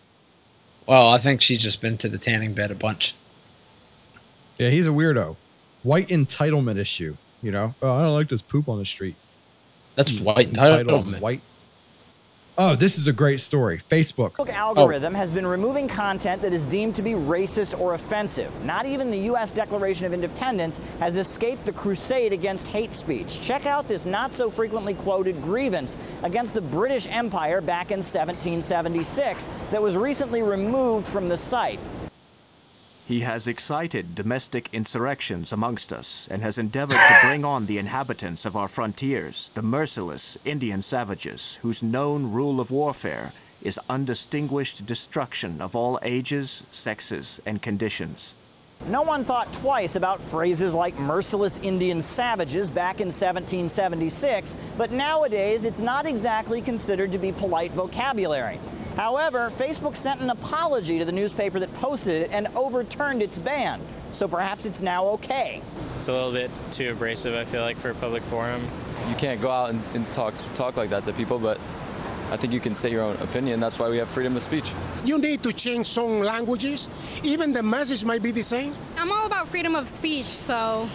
Well, I think she's just been to the tanning bed a bunch. Yeah, he's a weirdo. White entitlement issue, you know? Oh, I don't like this poop on the street. That's white entitlement. White. Oh, this is a great story. Facebook. The algorithm has been removing content that is deemed to be racist or offensive. Not even the U.S. Declaration of Independence has escaped the crusade against hate speech. Check out this not so frequently quoted grievance against the British Empire back in 1776 that was recently removed from the site. He has excited domestic insurrections amongst us and has endeavored to bring on the inhabitants of our frontiers, the merciless Indian savages, whose known rule of warfare is undistinguished destruction of all ages, sexes, and conditions. No one thought twice about phrases like merciless Indian savages back in 1776, but nowadays it's not exactly considered to be polite vocabulary. However, Facebook sent an apology to the newspaper that posted it and overturned its ban. So perhaps it's now okay. It's a little bit too abrasive, I feel like, for a public forum. You can't go out and talk like that to people, but I think you can say your own opinion. That's why we have freedom of speech. You need to change some languages. Even the message might be the same. I'm all about freedom of speech, so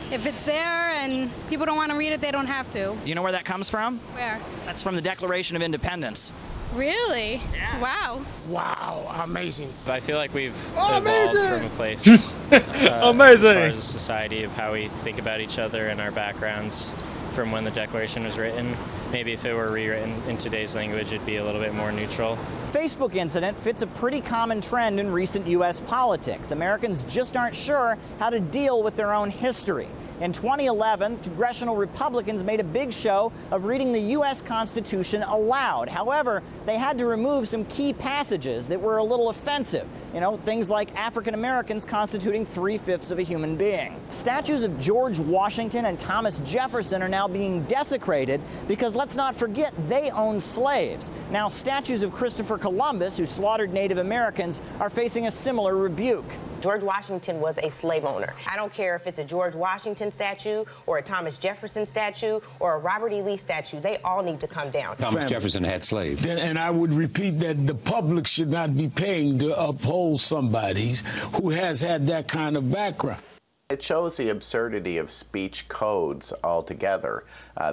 if it's there and people don't want to read it, they don't have to. You know where that comes from? Where? That's from the Declaration of Independence. Really? Yeah. Wow. Wow, amazing. I feel like we've evolved from a place Amazing. as far as a society of how we think about each other and our backgrounds from when the Declaration was written. Maybe if it were rewritten in today's language, it'd be a little bit more neutral. Facebook incident fits a pretty common trend in recent U.S. politics. Americans just aren't sure how to deal with their own history. In 2011, congressional Republicans made a big show of reading the U.S. Constitution aloud. However, they had to remove some key passages that were a little offensive. You know, things like African Americans constituting 3/5 of a human being. Statues of George Washington and Thomas Jefferson are now being desecrated because, let's not forget, they owned slaves. Now, statues of Christopher Columbus, who slaughtered Native Americans, are facing a similar rebuke. George Washington was a slave owner. I don't care if it's a George Washington statue or a Thomas Jefferson statue or a Robert E. Lee statue. They all need to come down. Thomas Jefferson had slaves. And I would repeat that the public should not be paying to uphold somebody who has had that kind of background. It shows the absurdity of speech codes altogether.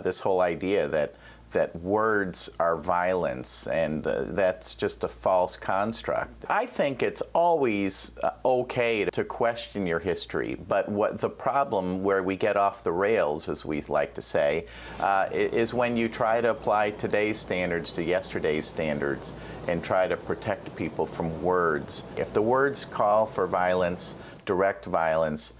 This whole idea that words are violence, and that's just a false construct. I think it's always okay to question your history, but what the problem where we get off the rails, as we like to say, is when you try to apply today's standards to yesterday's standards and try to protect people from words. If the words call for violence, direct violence,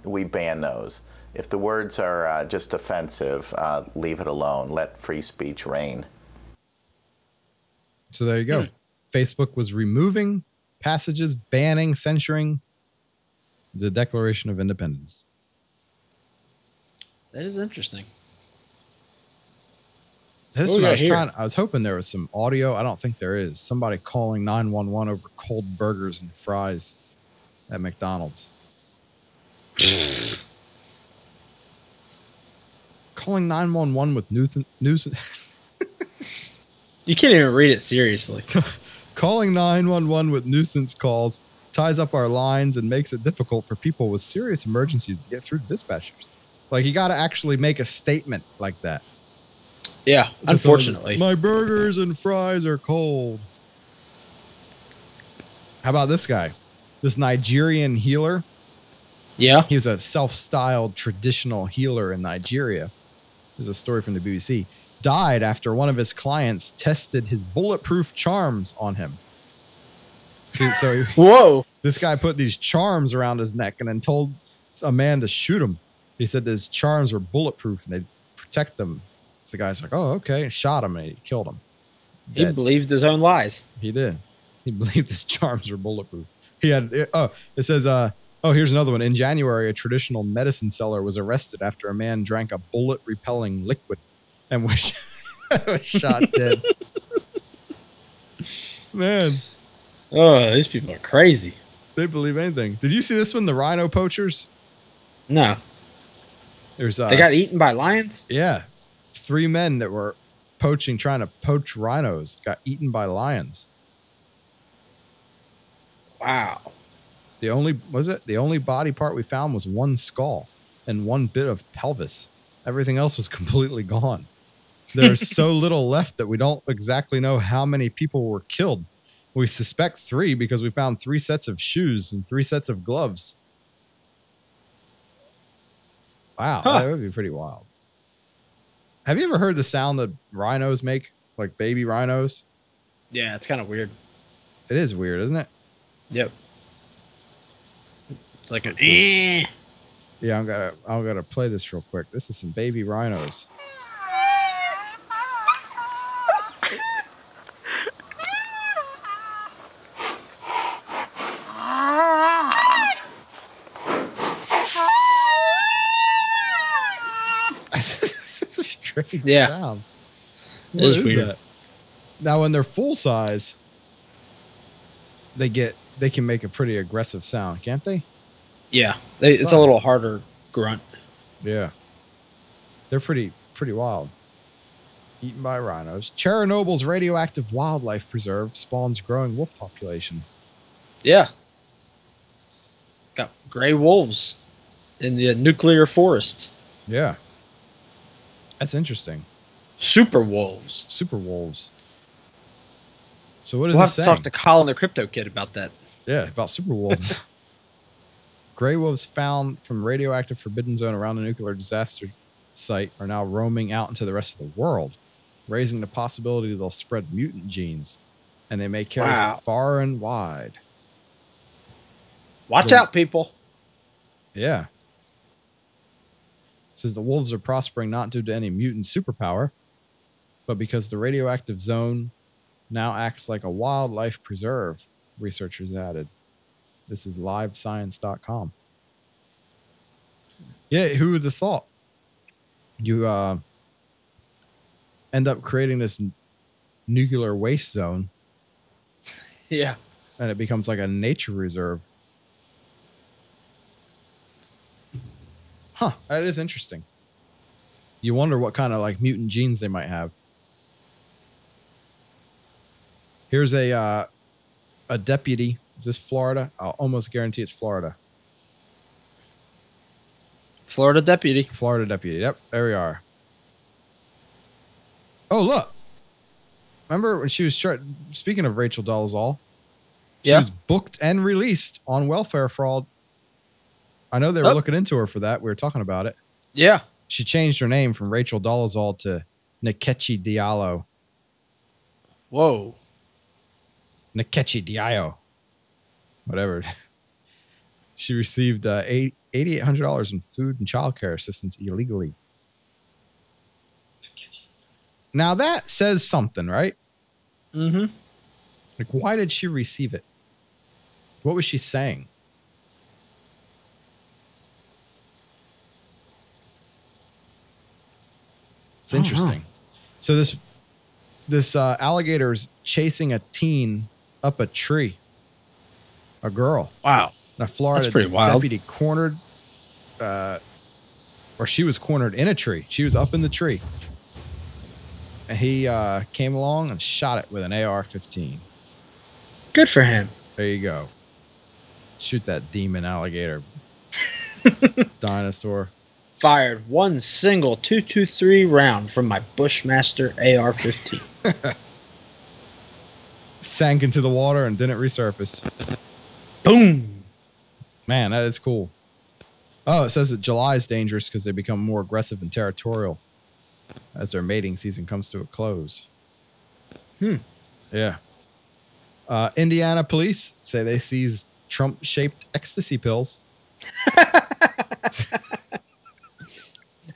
we ban those. If the words are just offensive, leave it alone. Let free speech reign. So there you go. Facebook was removing passages banning, censoring the Declaration of Independence. That is interesting. This one I was hoping there was some audio. I don't think there is. Somebody calling 911 over cold burgers and fries at McDonald's. Calling 911 with news. You can't even read it seriously. Calling 911 with nuisance calls ties up our lines and makes it difficult for people with serious emergencies to get through to dispatchers. Like, you got to actually make a statement like that. Yeah, unfortunately. My burgers and fries are cold. How about this guy? This Nigerian healer. Yeah. He was a self-styled traditional healer in Nigeria. This is a story from the BBC. Died after one of his clients tested his bulletproof charms on him. So whoa! This guy put these charms around his neck and then told a man to shoot him. He said his charms were bulletproof and they'd protect them. So the guy's like, "Oh, okay," and shot him and he killed him. He believed his own lies. He did. He believed his charms were bulletproof. He had. It says. Oh, here's another one. In January, a traditional medicine seller was arrested after a man drank a bullet-repelling liquid and was shot dead. Man. Oh, these people are crazy. They believe anything. Did you see this one, the rhino poachers? No. There's they got eaten by lions? Yeah. 3 men that were trying to poach rhinos, got eaten by lions. Wow. The only body part we found was one skull and one bit of pelvis. Everything else was completely gone. There's so little left that we don't exactly know how many people were killed. We suspect 3 because we found 3 sets of shoes and 3 sets of gloves. Wow, that would be pretty wild. Have you ever heard the sound that rhinos make? Like baby rhinos? Yeah, it's kind of weird. It is weird, isn't it? Yep. It's like an Yeah, I'm gonna play this real quick. This is some baby rhinos. Such a strange sound. It is weird. That? Now, when they're full size, they can make a pretty aggressive sound, can't they? Yeah, it's a little harder grunt. Yeah, they're pretty wild. Eaten by rhinos. Chernobyl's radioactive wildlife preserve spawns growing wolf population. Yeah, got gray wolves in the nuclear forest. Yeah, that's interesting. Super wolves. Super wolves. So what is we'll this have saying? to talk to Colin the Crypto Kid about that. Yeah, about super wolves. Gray wolves found from radioactive forbidden zone around a nuclear disaster site are now roaming out into the rest of the world, raising the possibility they'll spread mutant genes, and they may carry far and wide. Watch out, people. Yeah. It says the wolves are prospering not due to any mutant superpower, but because the radioactive zone now acts like a wildlife preserve, researchers added. This is livescience.com. Yeah, who would have thought? You end up creating this nuclear waste zone. Yeah. And it becomes like a nature reserve. Huh, that is interesting. You wonder what kind of like mutant genes they might have. Here's a deputy. Is this Florida? I'll almost guarantee it's Florida. Florida deputy. Florida deputy. Yep, there we are. Oh, look. Remember when she was speaking of Rachel Dolezal, she was booked and released on welfare fraud. I know they were looking into her for that. We were talking about it. Yeah. She changed her name from Rachel Dolezal to Nkechi Diallo. Whoa. Nkechi Diallo. Whatever. She received $8,800 in food and childcare assistance illegally. Now that says something, right? Mm-hmm. Like, why did she receive it? What was she saying? It's interesting. So this alligator is chasing a teen up a tree. A girl. Wow. A Florida deputy cornered, or she was cornered in a tree. She was up in the tree. And he came along and shot it with an AR-15. Good for him. There you go. Shoot that demon alligator. Dinosaur. Fired one single .223 round from my Bushmaster AR-15. Sank into the water and didn't resurface. Boom. Man, that is cool. Oh, it says that July is dangerous because they become more aggressive and territorial as their mating season comes to a close. Yeah. Indiana police say they seized Trump-shaped ecstasy pills.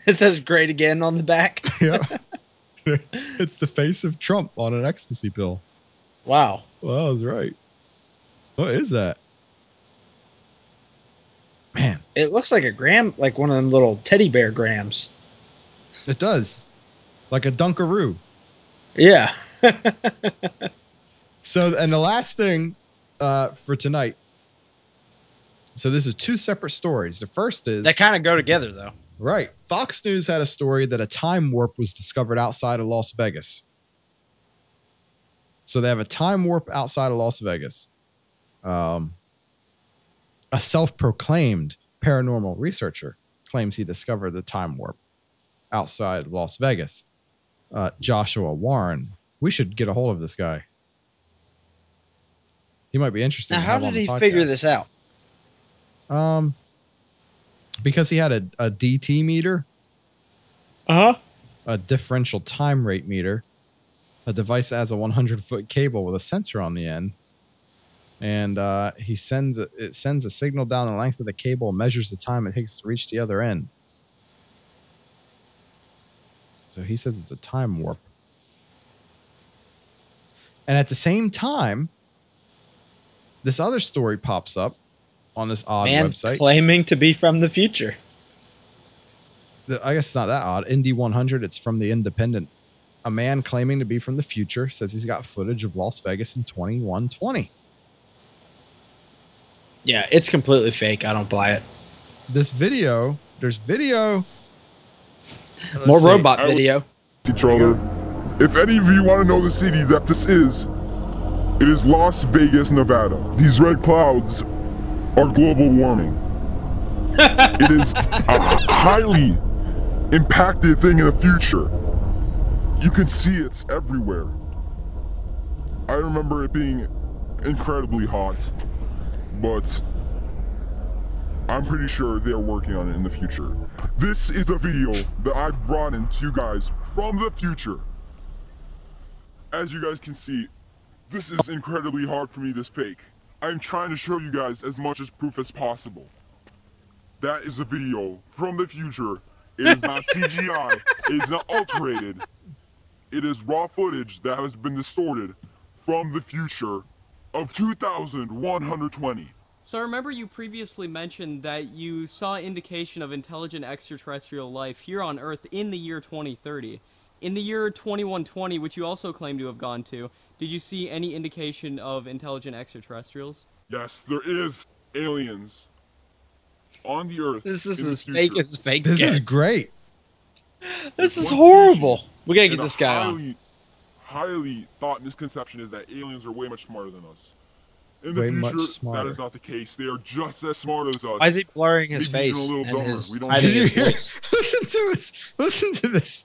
It says great again on the back. Yeah. It's the face of Trump on an ecstasy pill. Wow. Well, I was right. What is that? Man. It looks like a gram, like one of them little teddy bear grams. It does. Like a Dunkaroo. Yeah. So, and the last thing for tonight. So this is two separate stories. The first is... They kind of go together, though. Right. Fox News had a story that a time warp was discovered outside of Las Vegas. So they have a time warp outside of Las Vegas. A self-proclaimed paranormal researcher claims he discovered the time warp outside of Las Vegas. Joshua Warren. We should get a hold of this guy. He might be interesting. Now, how did he figure this out? Because he had a DT meter. A differential time rate meter. A device that has a 100-foot cable with a sensor on the end. And it sends a signal down the length of the cable and measures the time it takes to reach the other end. So he says it's a time warp. And at the same time, this other story pops up on this odd website. Claiming to be from the future. I guess it's not that odd. Indy 100, it's from the Independent. A man claiming to be from the future says he's got footage of Las Vegas in 2120. Yeah, it's completely fake. I don't buy it. This video, there's video. More robot video. Each other. If any of you want to know the city that this is, it is Las Vegas, Nevada. These red clouds are global warming. It is a highly impacted thing in the future. You can see it everywhere. I remember it being incredibly hot, but I'm pretty sure they're working on it in the future. This is a video that I brought in to you guys from the future. As you guys can see, this is incredibly hard for me to fake. I'm trying to show you guys as much as proof as possible. That is a video from the future. It is not CGI. It is not alterated. It is raw footage that has been distorted from the future of 2120. So I remember you previously mentioned that you saw indication of intelligent extraterrestrial life here on Earth in the year 2030. In the year 2120, which you also claim to have gone to, did you see any indication of intelligent extraterrestrials? Yes, there is aliens on the Earth. This is as fake as fake. This is great. This is horrible. We gotta get this guy on. Highly thought misconception is that aliens are way much smarter than us. In the Way future, much smarter. that is not the case. They are just as smart as us. Why is he blurring his Maybe even face a little and dumber. his We don't hiding know. his voice? Listen to this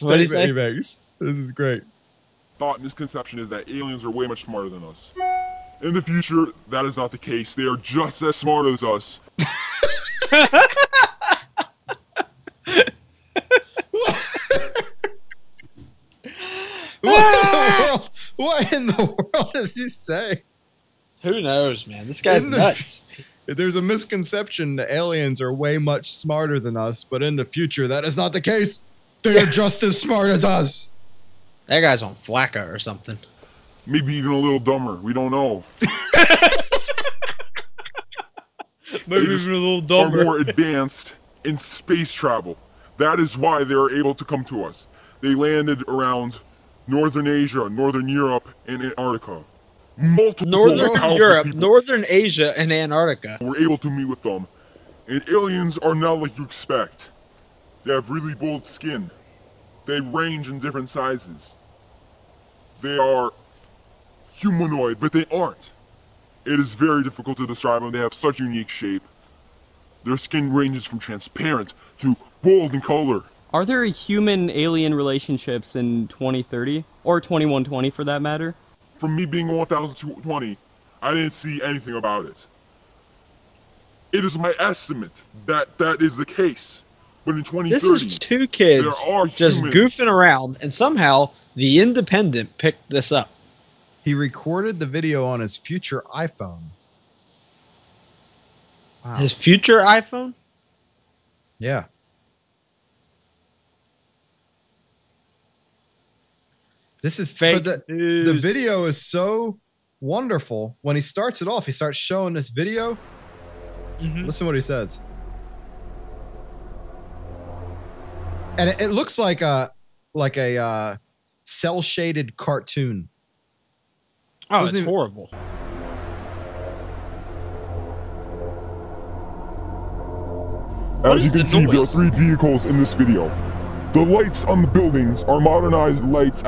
What'd he statement say? he makes. This is great. Thought misconception is that aliens are way much smarter than us. In the future, that is not the case. They are just as smart as us. What in the world does he say? Who knows, man? This guy's nuts. There's a misconception that aliens are way much smarter than us, but in the future, that is not the case. They are just as smart as us. That guy's on Flacca or something. Maybe even a little dumber. We don't know. Maybe even a little Are dumber. more advanced in space travel. That is why they are able to come to us. They landed around Northern Asia, Northern Europe, and Antarctica. Multiple Northern powerful Europe, people Northern Asia, and Antarctica. were able to meet with them. And aliens are not like you expect. They have really bold skin. They range in different sizes. They are humanoid, but they aren't. It is very difficult to describe them. They have such unique shape. Their skin ranges from transparent to bold in color. Are there human-alien relationships in 2030? Or 2120 for that matter? From me being 1020, I didn't see anything about it. It is my estimate that that is the case. But in 2030, This is two kids there are just humans. goofing around, and somehow the Independent picked this up. He recorded the video on his future iPhone. Wow. His future iPhone? Yeah. This is fake but the news. video is so wonderful. When he starts it off, he starts showing this video. Listen to what he says. And it looks like a cell shaded cartoon. Oh, Doesn't it's even- horrible. As you can see, there are 3 vehicles in this video. The lights on the buildings are modernized lights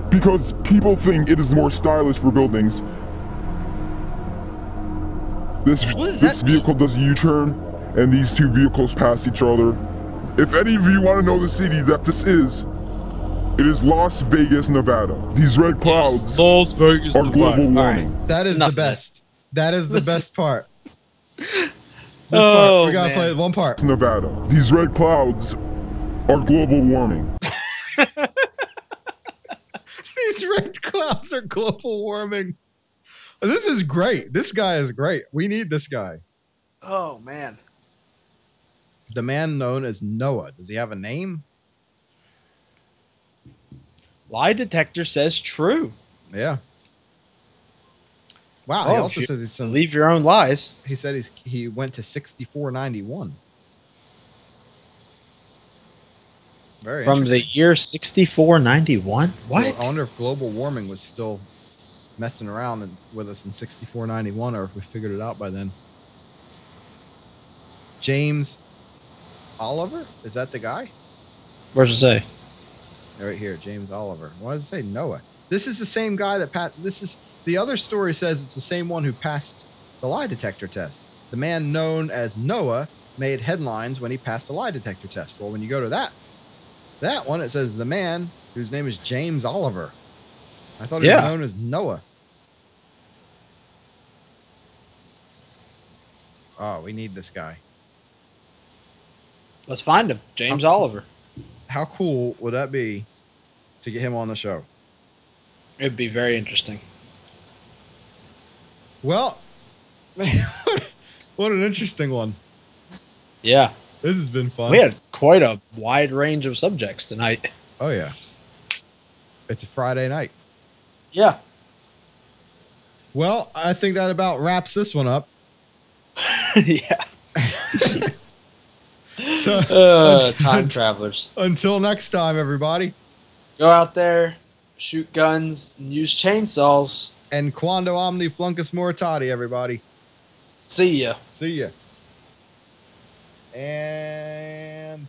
because people think it is more stylish for buildings. This vehicle does a U-turn, and these 2 vehicles pass each other. If any of you want to know the city that this is, it is Las Vegas, Nevada. These red clouds Las Vegas, are global warming. That is Enough the of best. That is the best part. This Oh, part. We gotta man. play one part. Nevada. These red clouds are global warming. These red clouds are global warming. This is great. This guy is great. We need this guy. Oh, man. The man known as Noah. Does he have a name? Lie detector says true. Yeah. Wow. Oh, he also if you says he's some. believe your own lies. He said he went to 6491. Very From the interesting. year 6491? What? Well, I wonder if global warming was still messing around with us in 6491, or if we figured it out by then. James Oliver? Is that the guy? Where's it say? Right here, James Oliver. Why does it say Noah? This is the same guy that passed. This is the other story says it's the same one who passed the lie detector test. The man known as Noah made headlines when he passed the lie detector test. Well, when you go to that one, it says the man whose name is James Oliver. I thought he was known as Noah. Oh, we need this guy. Let's find him. James Oliver. How cool would that be to get him on the show? It'd be very interesting. Well, what an interesting one. Yeah. This has been fun. We had quite a wide range of subjects tonight. Oh, yeah. It's a Friday night. Yeah. Well, I think that about wraps this one up. Yeah. So, time travelers. Until next time, everybody. Go out there, shoot guns, and use chainsaws. And quando omni fluncus moritati, everybody. See ya. See ya. And